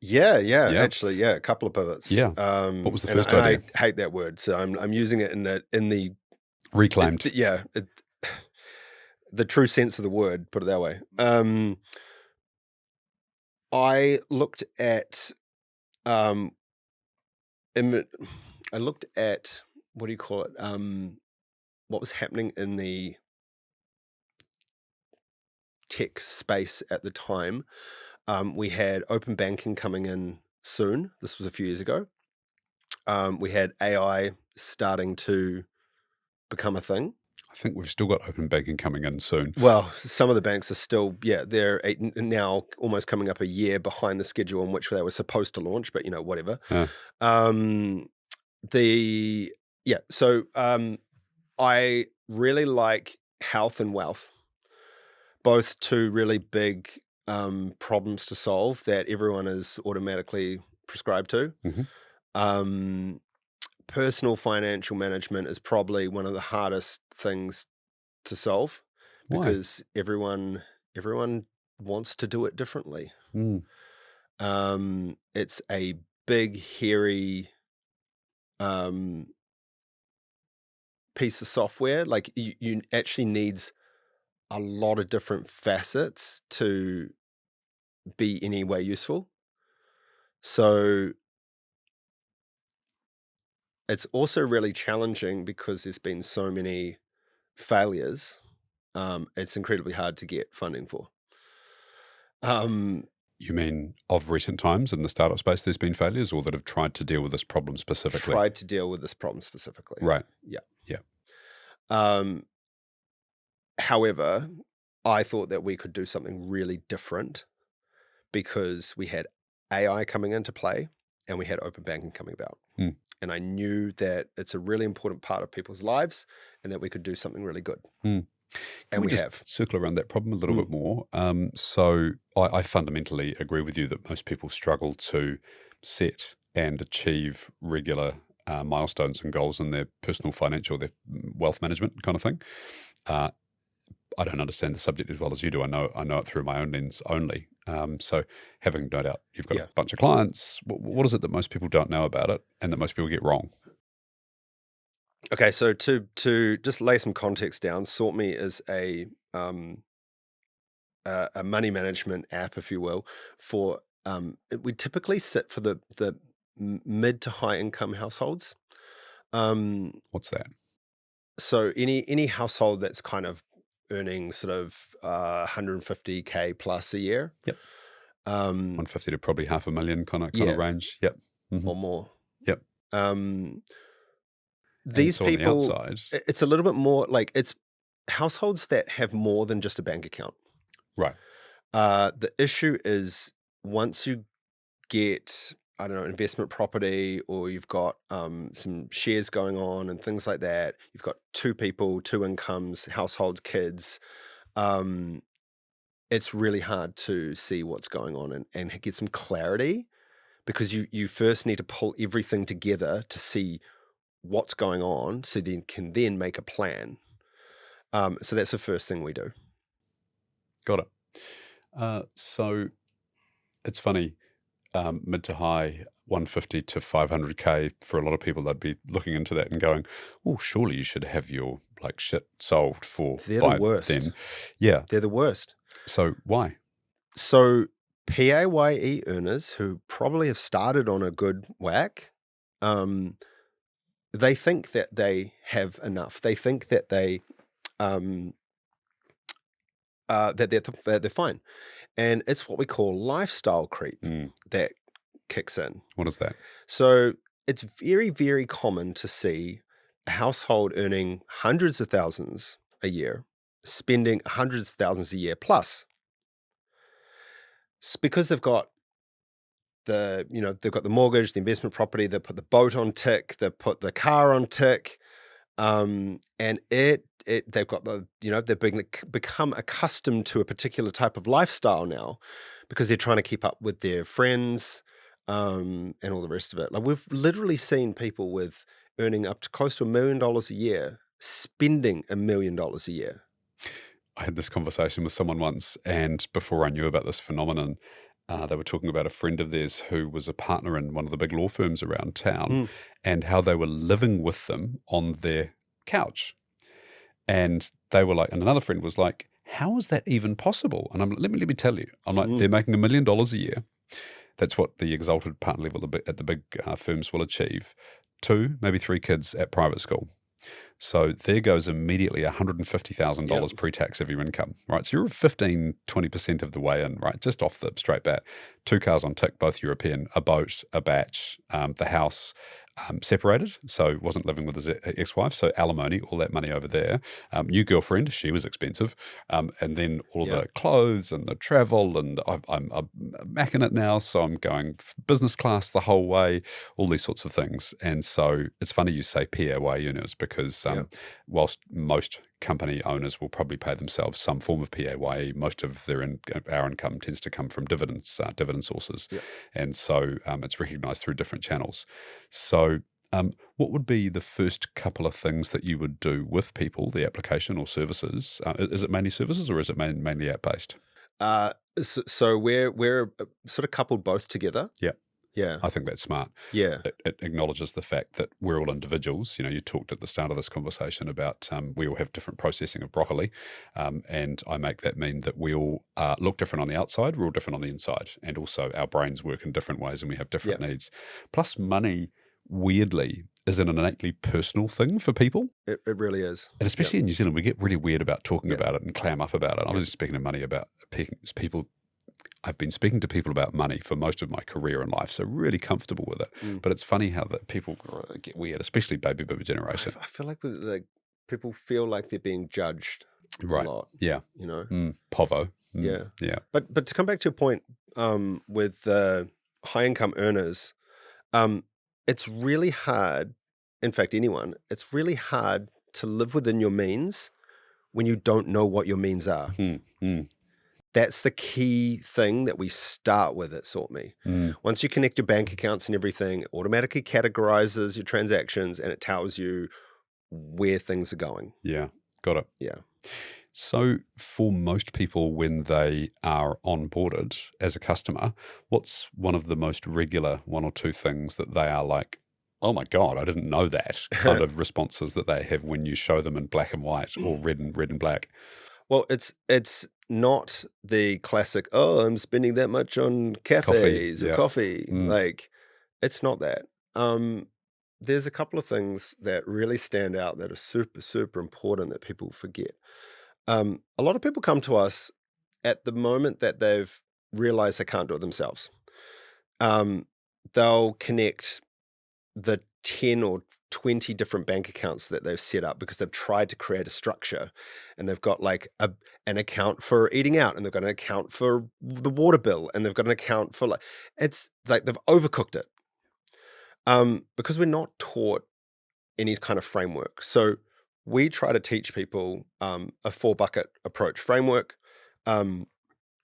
B: Yeah,
A: Yeah.
B: actually, yeah, a couple of pivots.
A: Yeah. What was the
B: And
A: first
B: and
A: idea?
B: I hate that word, so I'm using it in the
A: Reclaimed.
B: yeah, the true sense of the word, put it that way. I looked at um, I looked at what do you call it? What was happening in the tech space at the time. We had open banking coming in soon. This was a few years ago. We had AI starting to become a thing.
A: I think we've still got open banking coming in soon.
B: Well, some of the banks are still, they're now almost coming up a year behind the schedule in which they were supposed to launch, but whatever.
A: Uh,
B: Um, the yeah, so I really like health and wealth, both two really big problems to solve that everyone is automatically prescribed to.
A: mhm.
B: Um, Personal financial management is probably one of the hardest things to solve
A: Why?
B: because everyone wants to do it differently.
A: Mm.
B: It's a big, hairy um, piece of software. Like you actually needs a lot of different facets to be any way useful. So it's also really challenging because there's been so many failures. It's incredibly hard to get funding for. Um,
A: You mean of recent times in the startup space, there's been failures or that have tried to deal with this problem specifically?
B: Tried to deal with this problem specifically.
A: Right.
B: Yeah.
A: Yeah.
B: Um, However, I thought that we could do something really different because we had AI coming into play and we had open banking coming about.
A: Mm.
B: And I knew that it's a really important part of people's lives and that we could do something really good.
A: Mm. Can
B: And
A: we
B: we
A: just
B: have.
A: circle around that problem a little
B: Mm.
A: bit more? So I fundamentally agree with you that most people struggle to set and achieve regular milestones and goals in their personal financial, their wealth management kind of thing. Uh, I don't understand the subject as well as you do. I know it through my own lens only. So having no doubt you've got
B: Yeah.
A: a bunch of clients, what is it that most people don't know about it and that most people get wrong?
B: Okay, so to just lay some context down, SortMe is a money management app, if you will, for we typically sit for the mid to high income households. Um,
A: What's that?
B: so any household that's kind of earning sort of 150K plus a year,
A: Yep. 150 to probably half a million kind of
B: yeah,
A: range. Yep.
B: or more.
A: Yep.
B: Um,
A: And
B: these
A: so on the
B: people,
A: outside,
B: it's a little bit more like it's households that have more than just a bank account.
A: right.
B: The issue is once you get, I don't know, investment property or you've got some shares going on and things like that, you've got two people, two incomes, households, kids. It's really hard to see what's going on and get some clarity because you first need to pull everything together to see what's going on so then can then make a plan. So that's the first thing we do.
A: Got it. So it's funny, mid to high 150 to 500K for a lot of people, they'd be looking into that and going, oh, surely you should have your like shit solved for
B: They're
A: by
B: the worst.
A: then. Yeah.
B: They're the worst.
A: So why?
B: So PAYE earners who probably have started on a good whack, they think that they have enough. They think that um, they're fine, and it's what we call lifestyle creep that kicks in.
A: What is that?
B: So it's very, very common to see a household earning hundreds of thousands a year, spending hundreds of thousands a year plus. It's because they've got they've got the mortgage, the investment property, they put the boat on tick, they put the car on tick, and they've got they've become accustomed to a particular type of lifestyle now because they're trying to keep up with their friends, and all the rest of it. Like we've literally seen people with earning up to close to $1 million a year, spending $1 million a year.
A: I had this conversation with someone once, and before I knew about this phenomenon, They were talking about a friend of theirs who was a partner in one of the big law firms around town,
B: Mm.
A: and how they were living with them on their couch. And they were like, and another friend was like, how is that even possible? And let me tell you, I'm like, they're making $1 million a year. That's what the exalted partner level at the big firms will achieve. 2, maybe 3 kids at private school. So there goes immediately $150,000 pre-tax of your income, right? So you're 15, 20% of the way in, right? Just off the straight bat. 2 cars on tick, both European, a boat, a batch, the house, separated, so wasn't living with his ex-wife, so alimony, all that money over there. New girlfriend, she was expensive, and then all the clothes and the travel, and I'm macking it now, so I'm going business class the whole way, all these sorts of things. And so it's funny you say PAYE earners, because whilst most company owners will probably pay themselves some form of PAYE, most of our income tends to come from dividend sources. And so it's recognised through different channels. So what would be the first couple of things that you would do with people, the application or services? Is it mainly services, or is it mainly app-based?
B: So we're sort of coupled both together. Yeah.
A: I think that's smart.
B: Yeah.
A: It acknowledges the fact that we're all individuals. You know, you talked at the start of this conversation about we all have different processing of broccoli, and I make that mean that we all look different on the outside, we're all different on the inside, and also our brains work in different ways and we have different needs. Plus money, weirdly, is an innately personal thing for people.
B: It really is.
A: And especially in New Zealand, we get really weird about talking about it and clam up about it. I was just speaking to money about people. I've been speaking to people about money for most of my career and life, so really comfortable with it. But it's funny how that people get weird, especially baby boomer generation.
B: I feel like people feel like they're being judged a lot.
A: Yeah.
B: You know?
A: Povo.
B: Yeah.
A: Yeah.
B: But to come back to your point with high income earners, it's really hard. In fact, it's really hard to live within your means when you don't know what your means are. That's the key thing that we start with at SortMe. Once you connect your bank accounts and everything, it automatically categorizes your transactions and it tells you where things are going.
A: Yeah, got it.
B: Yeah.
A: So for most people, when they are onboarded as a customer, what's one of the most regular 1 or 2 things that they are like, oh my God, I didn't know that kind of responses that they have when you show them in black and white or red and black?
B: Well, it's not the classic, oh, I'm spending that much on cafes or coffee. Like, it's not that. There's a couple of things that really stand out that are super, super important that people forget. A lot of people come to us at the moment that they've realized they can't do it themselves. They'll connect the 10 or 20 different bank accounts that they've set up because they've tried to create a structure, and they've got like an account for eating out, and they've got an account for the water bill, and they've got an account for it's like they've overcooked it. Because we're not taught any kind of framework. So we try to teach people a 4-bucket approach framework,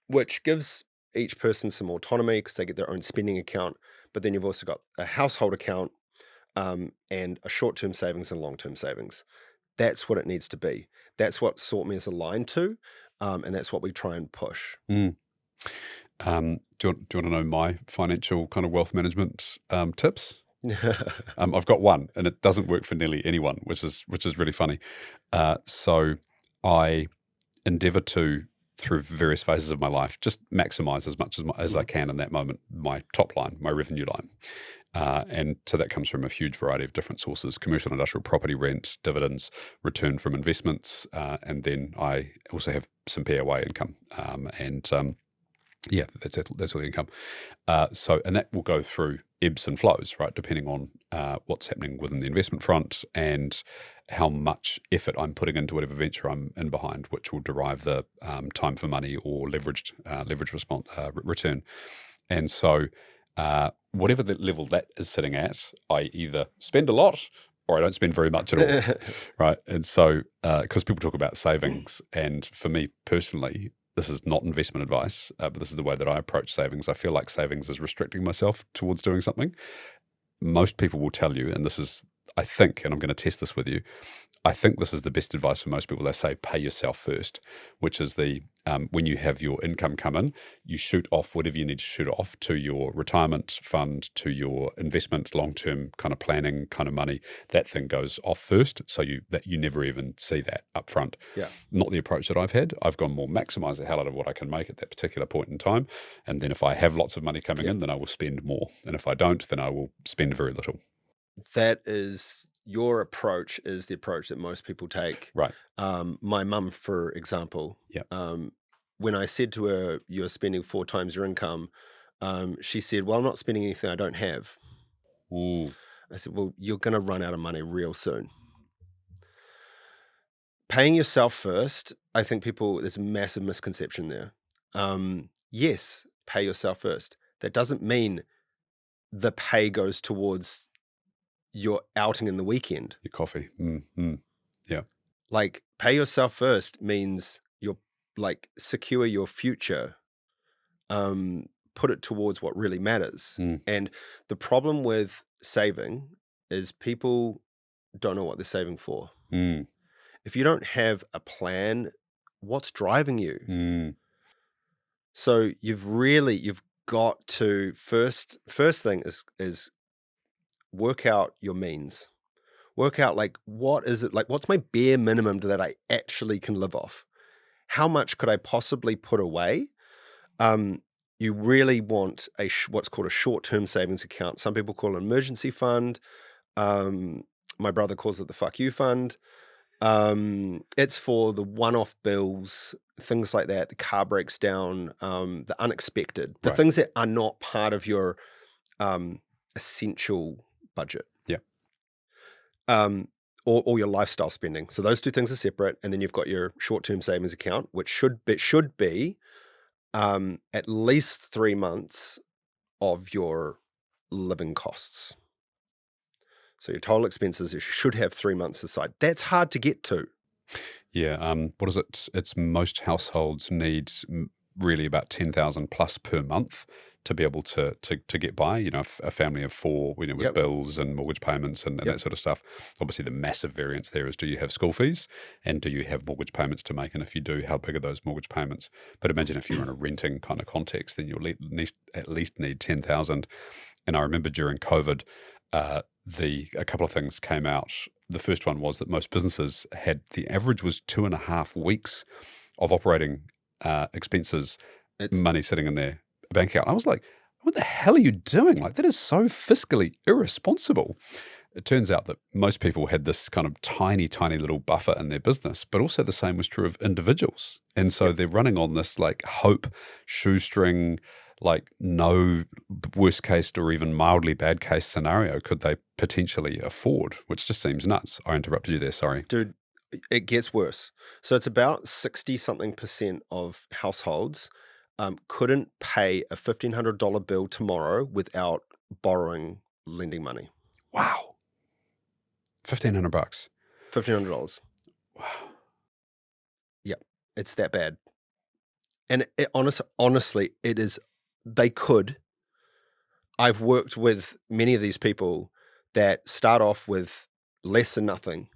B: which gives each person some autonomy because they get their own spending account. But then you've also got a household account, and a short-term savings and long-term savings. That's what it needs to be. That's what SortMe is aligned to, and that's what we try and push.
A: Do you want to know my financial kind of wealth management tips? I've got one, and it doesn't work for nearly anyone, which is really funny. So I endeavor to, through various phases of my life, just maximize as much as I can in that moment, my top line, my revenue line. And so that comes from a huge variety of different sources: commercial and industrial property rent, dividends, return from investments, and then I also have some PAYE income. Yeah, that's all the income. And that will go through ebbs and flows, right, depending on what's happening within the investment front and how much effort I'm putting into whatever venture I'm in behind, which will derive the time for money or leverage return. And so whatever the level that is sitting at, I either spend a lot or I don't spend very much at all, right? And so because people talk about savings, and for me personally, this is not investment advice, but this is the way that I approach savings. I feel like savings is restricting myself towards doing something. Most people will tell you, and this is, I think, and I'm going to test this with you, I think this is the best advice for most people. They say pay yourself first, which is when you have your income come in, you shoot off whatever you need to shoot off to your retirement fund, to your investment, long-term kind of planning kind of money. That thing goes off first, so that you never even see that up front.
B: Yeah.
A: Not the approach that I've had. I've gone more maximize the hell out of what I can make at that particular point in time. And then if I have lots of money coming in, then I will spend more. And if I don't, then I will spend very little.
B: That is... Your approach is the approach that most people take.
A: Right.
B: My mum, for example, when I said to her, you're spending 4 times your income, she said, well, I'm not spending anything I don't have.
A: Ooh.
B: I said, well, you're going to run out of money real soon. Paying yourself first, I think there's a massive misconception there. Yes, pay yourself first. That doesn't mean the pay goes towards your outing in the weekend.
A: Your coffee. Yeah.
B: Like, pay yourself first means you're like, secure your future, put it towards what really matters. And the problem with saving is people don't know what they're saving for. If you don't have a plan, what's driving you? So you've got to first thing is work out your means. Work out, like, what is it, like, what's my bare minimum that I actually can live off? How much could I possibly put away? You really want what's called a short-term savings account. Some people call it an emergency fund. My brother calls it the fuck you fund. It's for the one-off bills, things like that. The car breaks down, the unexpected, the things that are not part of your essential budget. Yeah. Or your lifestyle spending. So those two things are separate. And then you've got your short-term savings account, which should be at least 3 months of your living costs. So your total expenses, you should have 3 months aside. That's hard to get to.
A: Yeah. What is it? It's most households need really about 10,000 plus per month to be able to get by, a family of 4, with bills and mortgage payments and that sort of stuff. Obviously, the massive variance there is, do you have school fees and do you have mortgage payments to make? And if you do, how big are those mortgage payments? But imagine if you're in a renting kind of context, then you'll at least need 10,000. And I remember during COVID, a couple of things came out. The first one was that most businesses the average was 2.5 weeks of operating expenses, money sitting in their bank account. I was like, what the hell are you doing? Like, that is so fiscally irresponsible. It turns out that most people had this kind of tiny, tiny little buffer in their business, but also the same was true of individuals. And so they're running on this like hope shoestring, like no worst case or even mildly bad case scenario could they potentially afford, which just seems nuts. I interrupted you there, sorry.
B: Dude, it gets worse. So it's about 60-something% of households couldn't pay a $1,500 bill tomorrow without lending money.
A: Wow. $1,500.
B: $1,500.
A: Wow.
B: Yep. It's that bad. And honestly, it is, they could. I've worked with many of these people that start off with less than nothing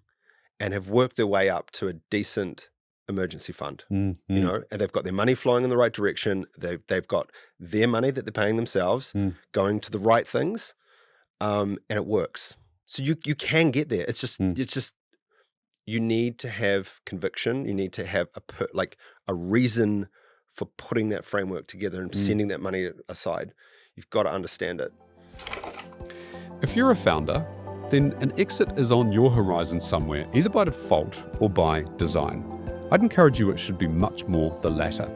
B: and have worked their way up to a decent emergency fund, and they've got their money flowing in the right direction. They've got their money that they're paying themselves going to the right things, and it works. So you can get there. It's just you need to have conviction. You need to have a reason for putting that framework together and sending that money aside. You've got to understand it.
A: If you're a founder, then an exit is on your horizon somewhere, either by default or by design. I'd encourage you it should be much more the latter.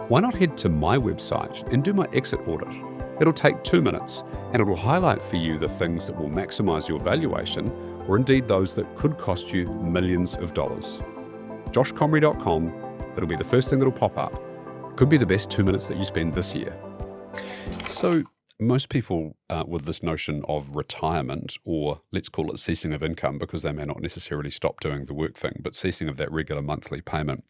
A: Why not head to my website and do my exit audit? It'll take 2 minutes and it will highlight for you the things that will maximize your valuation, or indeed those that could cost you millions of dollars. joshcomrie.com, it'll be the first thing that'll pop up. Could be the best 2 minutes that you spend this year. So most people with this notion of retirement, or let's call it ceasing of income, because they may not necessarily stop doing the work thing, but ceasing of that regular monthly payment.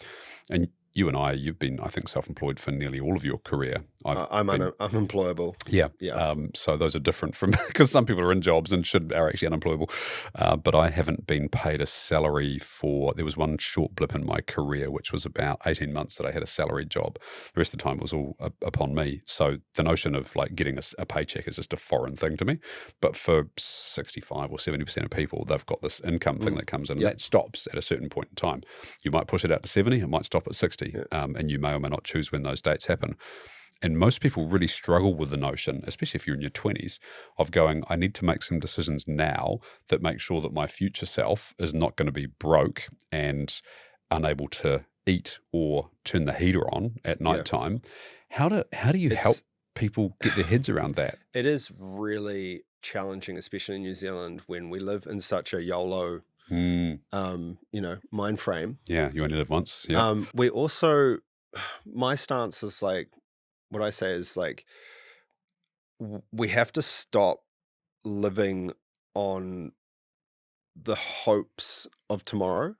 A: And you and you've been, I think, self-employed for nearly all of your career.
B: I'm unemployable.
A: Yeah.
B: Yeah.
A: So those are different from, because some people are in jobs and are actually unemployable. But I haven't been paid a salary there was one short blip in my career, which was about 18 months that I had a salaried job. The rest of the time was all upon me. So the notion of like getting a paycheck is just a foreign thing to me. But for 65 or 70% of people, they've got this income thing that comes in, and that stops at a certain point in time. You might push it out to 70, it might stop at 60. And you may or may not choose when those dates happen. And most people really struggle with the notion, especially if you're in your 20s, of going, I need to make some decisions now that make sure that my future self is not going to be broke and unable to eat or turn the heater on at nighttime. How do you help people get their heads around that?
B: It is really challenging, especially in New Zealand, when we live in such a YOLO mind frame.
A: Yeah, you only live once. Yeah.
B: We also, my stance is like, what I say is like, we have to stop living on the hopes of tomorrow.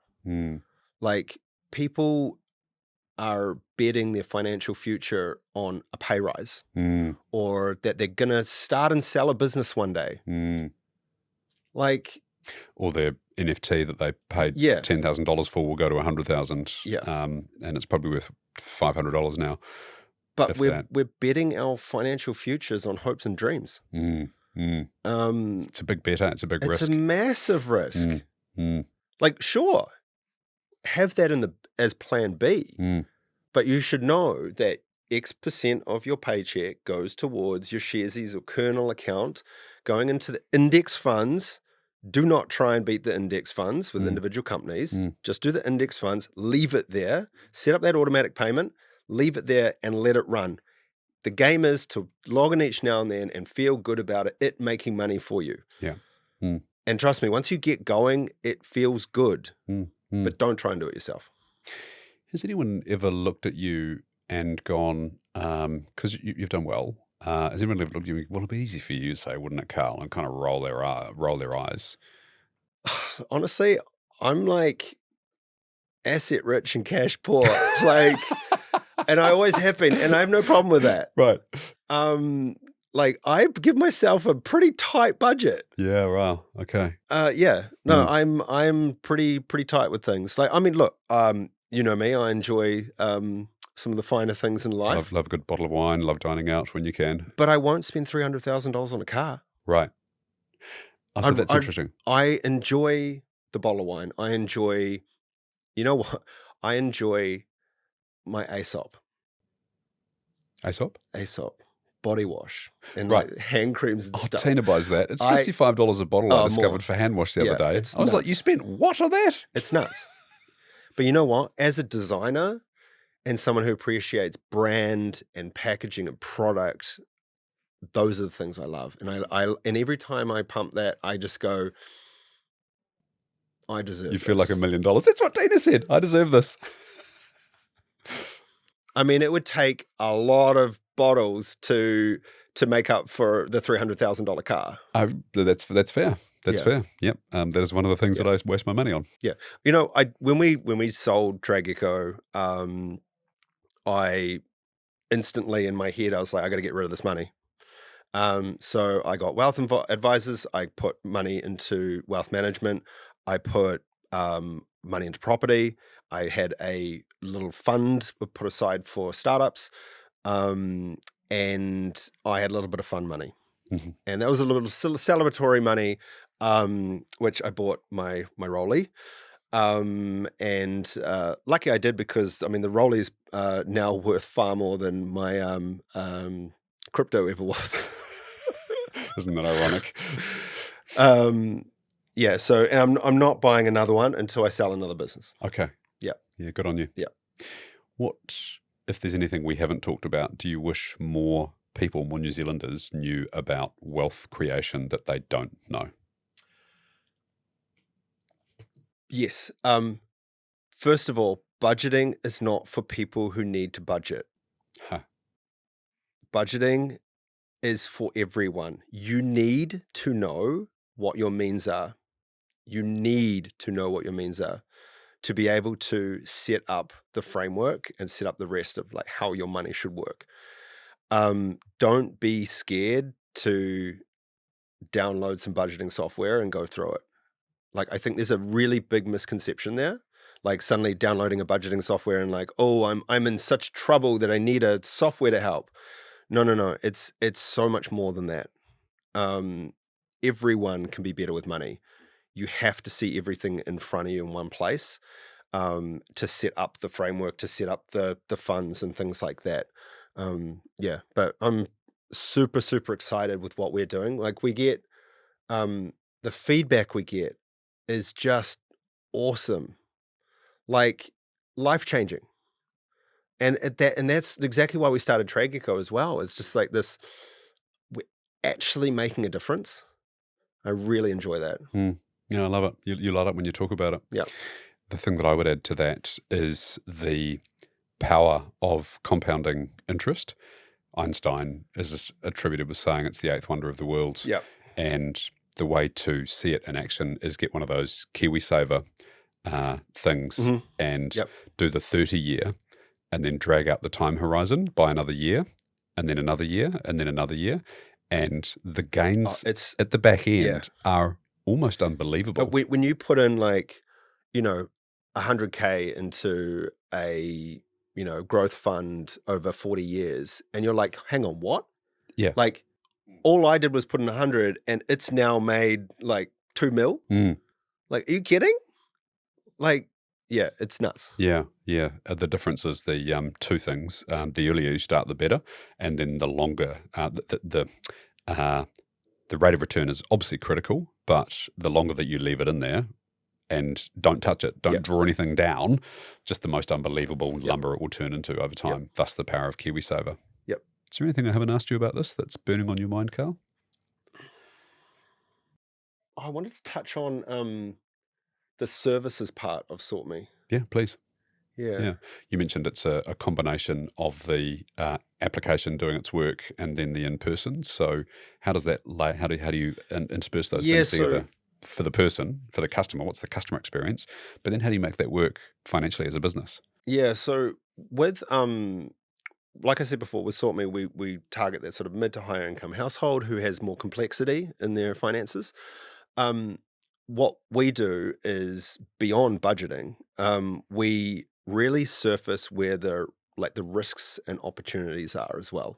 B: Like, people are betting their financial future on a pay rise or that they're going to start and sell a business one day. Like,
A: or their NFT that they paid $10,000 for will go to $100,000. And it's probably worth $500 now.
B: But we're betting our financial futures on hopes and dreams.
A: It's a big bet. It's a big risk.
B: It's a massive risk. Like, sure, have that as plan B, but you should know that X% of your paycheck goes towards your Sharesies or Kernel account, going into the index funds. Do not try and beat the index funds with individual companies. Just do the index funds, leave it there, set up that automatic payment, leave it there and let it run. The game is to log in each now and then and feel good about it making money for you.
A: Yeah.
B: And trust me, once you get going, it feels good, but don't try and do it yourself.
A: Has anyone ever looked at you and gone, because you've done well, has anyone ever looked at you and gone, well, it'd be easy for you to say, wouldn't it, Carl, and kind of roll their eyes?
B: Honestly, I'm like asset rich and cash poor. Like, and I always have been, and I have no problem with that.
A: Right.
B: Like, I give myself a pretty tight budget.
A: Yeah, wow. Okay.
B: I'm pretty tight with things. Like, I mean, look, you know me, I enjoy some of the finer things in life.
A: Love a good bottle of wine, love dining out when you can.
B: But I won't spend $300,000 on a car.
A: Right. Oh, so that's interesting.
B: I enjoy the bottle of wine. I enjoy, you know what? I enjoy my Aesop.
A: Aesop?
B: Aesop. Body wash and like hand creams and stuff.
A: Tina buys that. It's $55 a bottle I discovered more. For hand wash the other day. I was
B: nuts.
A: Like, you spent what on that?
B: It's nuts. But you know what? As a designer and someone who appreciates brand and packaging and product, those are the things I love. And every time I pump that, I just go, I deserve
A: You feel like $1 million. That's what Tina said. I deserve this.
B: I mean, it would take a lot of bottles to make up for the $300,000 car.
A: That's fair. That's fair. Yep. That is one of the things that I waste my money on. Yeah.
B: You know, when we sold TradeGecko, I instantly in my head I was like, I got to get rid of this money. So I got wealth advisors. I put money into wealth management. I put money into property. I had a little fund put aside for startups. And I had a little bit of fun money. And that was a little celebratory money, which I bought my Rollie. And lucky I did, because I mean the Rollie's now worth far more than my crypto ever was.
A: Isn't that ironic?
B: Yeah, so I'm not buying another one until I sell another business.
A: Okay.
B: Yeah.
A: Yeah, good on you.
B: Yeah.
A: What, if there's anything we haven't talked about, do you wish more people, more New Zealanders knew about wealth creation that they don't know?
B: Yes. First of all, budgeting is not for people who need to budget. Budgeting is for everyone. You need to know what your means are. You need to know what your means are. to be able to set up the framework and set up the rest of like how your money should work. Don't be scared to download some budgeting software and go through it. Like, I think there's a really big misconception there. Like suddenly downloading a budgeting software and like, oh, I'm in such trouble that I need a software to help. No. It's so much more than that. Everyone can be better with money. You have to see everything in front of you in one place, to set up the framework, to set up the funds and things like that. Yeah, but I'm super, super excited with what we're doing. Like we get, the feedback we get is just awesome, like life-changing. And that's exactly why we started TradeGecko as well. It's just like this, we're actually making a difference. I really enjoy that.
A: Yeah, I love it. You light up when you talk about it.
B: Yeah.
A: The thing that I would add to that is the power of compounding interest. Einstein is attributed with saying it's the eighth wonder of the world.
B: Yeah.
A: And the way to see it in action is get one of those KiwiSaver things and do the 30-year and then drag out the time horizon by another year and then another year and then another year. And the gains at the back end are almost unbelievable.
B: But when you put in like, 100K into a, growth fund over 40 years and you're like, hang on, what?
A: Yeah.
B: Like all I did was put in 100 and it's now made like 2 mil. Like, are you kidding? Like, yeah, it's nuts.
A: Yeah. The difference is the two things. The earlier you start, the better. And then the longer, the rate of return is obviously critical, but the longer that you leave it in there and don't touch it, don't draw anything down, just the most unbelievable number it will turn into over time. Thus the power of KiwiSaver.
B: Yep.
A: Is there anything I haven't asked you about this that's burning on your mind, Carl?
B: I wanted to touch on the services part of SortMe.
A: Yeah, please.
B: Yeah.
A: You mentioned it's a combination of the application doing its work and then the in-person. So how does that how do you intersperse those things together for the person, for the customer? What's the customer experience? But then how do you make that work financially as a business?
B: Yeah. So with like I said before, with SortMe, we target that sort of mid to higher income household who has more complexity in their finances. What we do is beyond budgeting. We really surface where the risks and opportunities are as well.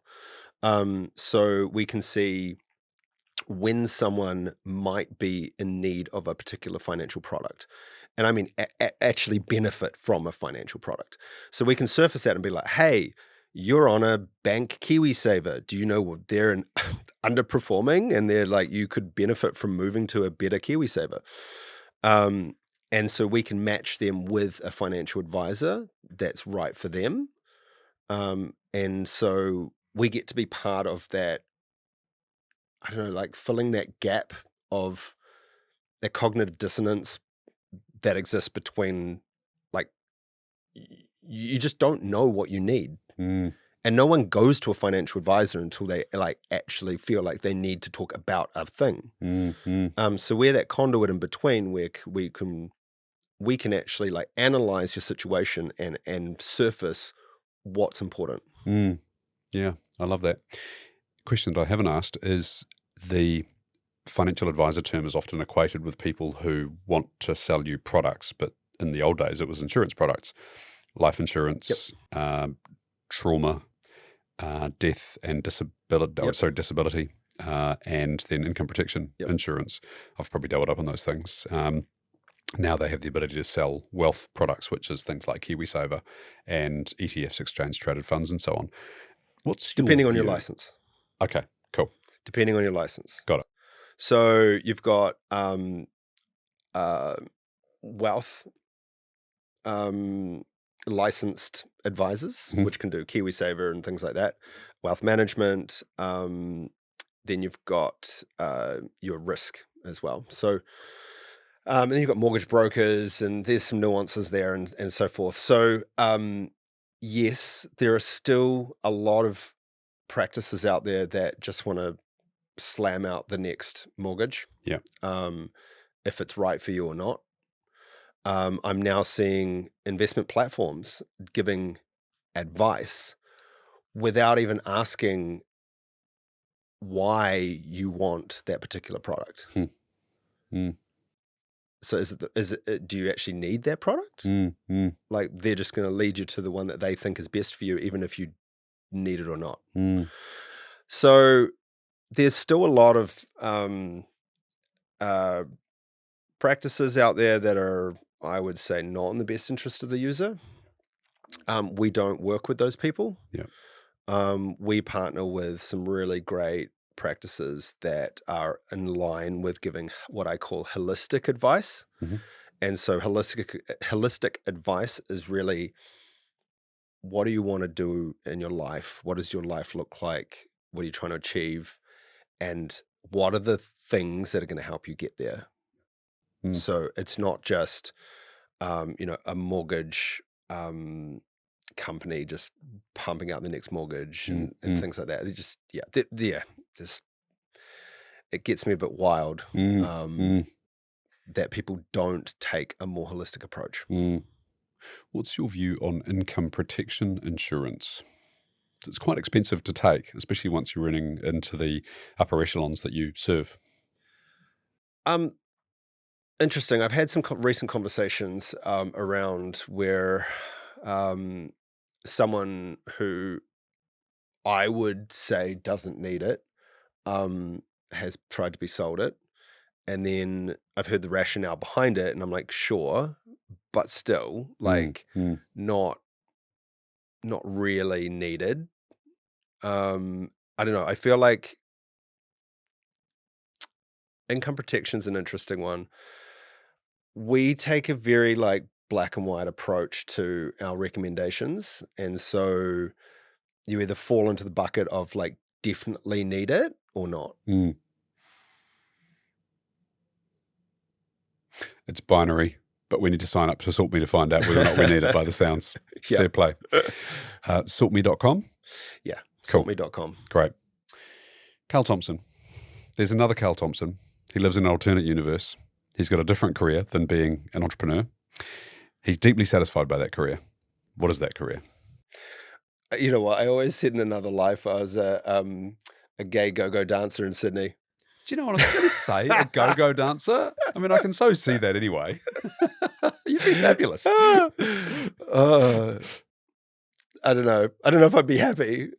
B: So we can see when someone might be in need of a particular financial product. And I mean, actually benefit from a financial product. So we can surface that and be like, hey, you're on a bank KiwiSaver. Do you know they're underperforming and they're like, you could benefit from moving to a better KiwiSaver. And so we can match them with a financial advisor that's right for them. And so we get to be part of that, I don't know, like filling that gap of that cognitive dissonance that exists between like, you just don't know what you need. And no one goes to a financial advisor until they like actually feel like they need to talk about a thing. So we're that conduit in between where we can actually like analyze your situation and surface what's important.
A: Yeah, I love that. Question that I haven't asked is the financial advisor term is often equated with people who want to sell you products, but in the old days it was insurance products, life insurance, trauma, death and disability, disability, and then income protection insurance. I've probably doubled up on those things. Now they have the ability to sell wealth products, which is things like KiwiSaver and ETFs, exchange traded funds, and so on. What's
B: depending on your license?
A: Okay, cool.
B: Depending on your license.
A: Got it.
B: So you've got wealth licensed advisors, which can do KiwiSaver and things like that, wealth management. Then you've got your risk as well. So and then you've got mortgage brokers, and there's some nuances there and so forth. So yes, there are still a lot of practices out there that just want to slam out the next mortgage, if it's right for you or not. I'm now seeing investment platforms giving advice without even asking why you want that particular product. So do you actually need that product? Like, they're just going to lead you to the one that they think is best for you, even if you need it or not. So there's still a lot of practices out there that are, I would say, not in the best interest of the user. We don't work with those people. We partner with some really great practices that are in line with giving what I call holistic advice. And so holistic advice is really, what do you want to do in your life? What does your life look like? What are you trying to achieve? And what are the things that are going to help you get there? So it's not just, a mortgage company just pumping out the next mortgage and things like that. They just, it gets me a bit wild that people don't take a more holistic approach.
A: What's your view on income protection insurance? It's quite expensive to take, especially once you're running into the upper echelons that you serve.
B: Interesting. I've had some recent conversations around where someone who I would say doesn't need it has tried to be sold it. And then I've heard the rationale behind it, and I'm like, sure, but still, like, not really needed. I don't know. I feel like income protection's an interesting one. We take a very black and white approach to our recommendations. And so you either fall into the bucket of definitely need it or not.
A: It's binary, but we need to sign up to SortMe to find out whether or not we need it by the sounds. Fair play. SortMe.com?
B: Yeah,
A: cool.
B: SortMe.com.
A: Great. Carl Thompson. There's another Carl Thompson. He lives in an alternate universe. He's got a different career than being an entrepreneur. He's deeply satisfied by that career. What is that career?
B: You know what? I always said in another life I was a gay go-go dancer in Sydney.
A: Do you know what I was going to say? A go-go dancer? I mean, I can so see that anyway. You'd be fabulous.
B: I don't know. I don't know if I'd be happy.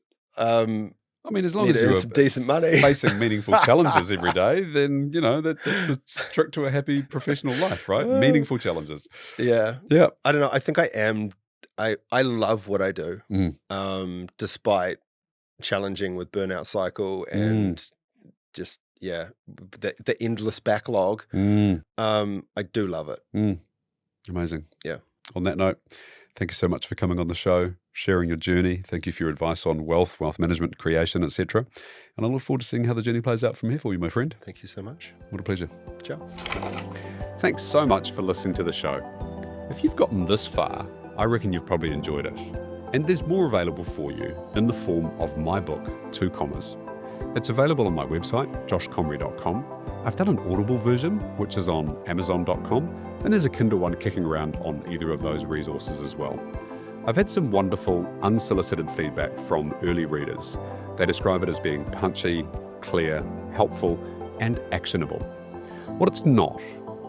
A: I mean, as long as you're
B: some decent money,
A: facing meaningful challenges every day, then, that's the trick to a happy professional life, right? Meaningful challenges.
B: Yeah.
A: Yeah.
B: I don't know. I think I am. I love what I do, despite challenging with burnout cycle and just, the endless backlog. I do love it.
A: Amazing.
B: Yeah.
A: On that note, thank you so much for coming on the show, sharing your journey. Thank you for your advice on wealth management, creation, etc. And I look forward to seeing how the journey plays out from here for you, my friend.
B: Thank you so much.
A: What a pleasure.
B: Ciao.
A: Thanks so much for listening to the show. If you've gotten this far, I reckon you've probably enjoyed it. And there's more available for you in the form of my book, 2 Commas. It's available on my website, joshcomrie.com. I've done an Audible version, which is on amazon.com, and there's a Kindle one kicking around on either of those resources as well. I've had some wonderful, unsolicited feedback from early readers. They describe it as being punchy, clear, helpful, and actionable. What it's not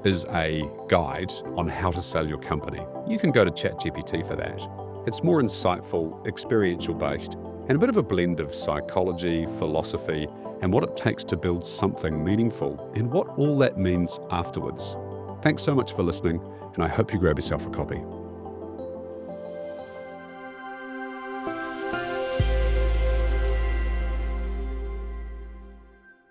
A: is a guide on how to sell your company. You can go to ChatGPT for that. It's more insightful, experiential-based, and a bit of a blend of psychology, philosophy, and what it takes to build something meaningful and what all that means afterwards. Thanks so much for listening, and I hope you grab yourself a copy.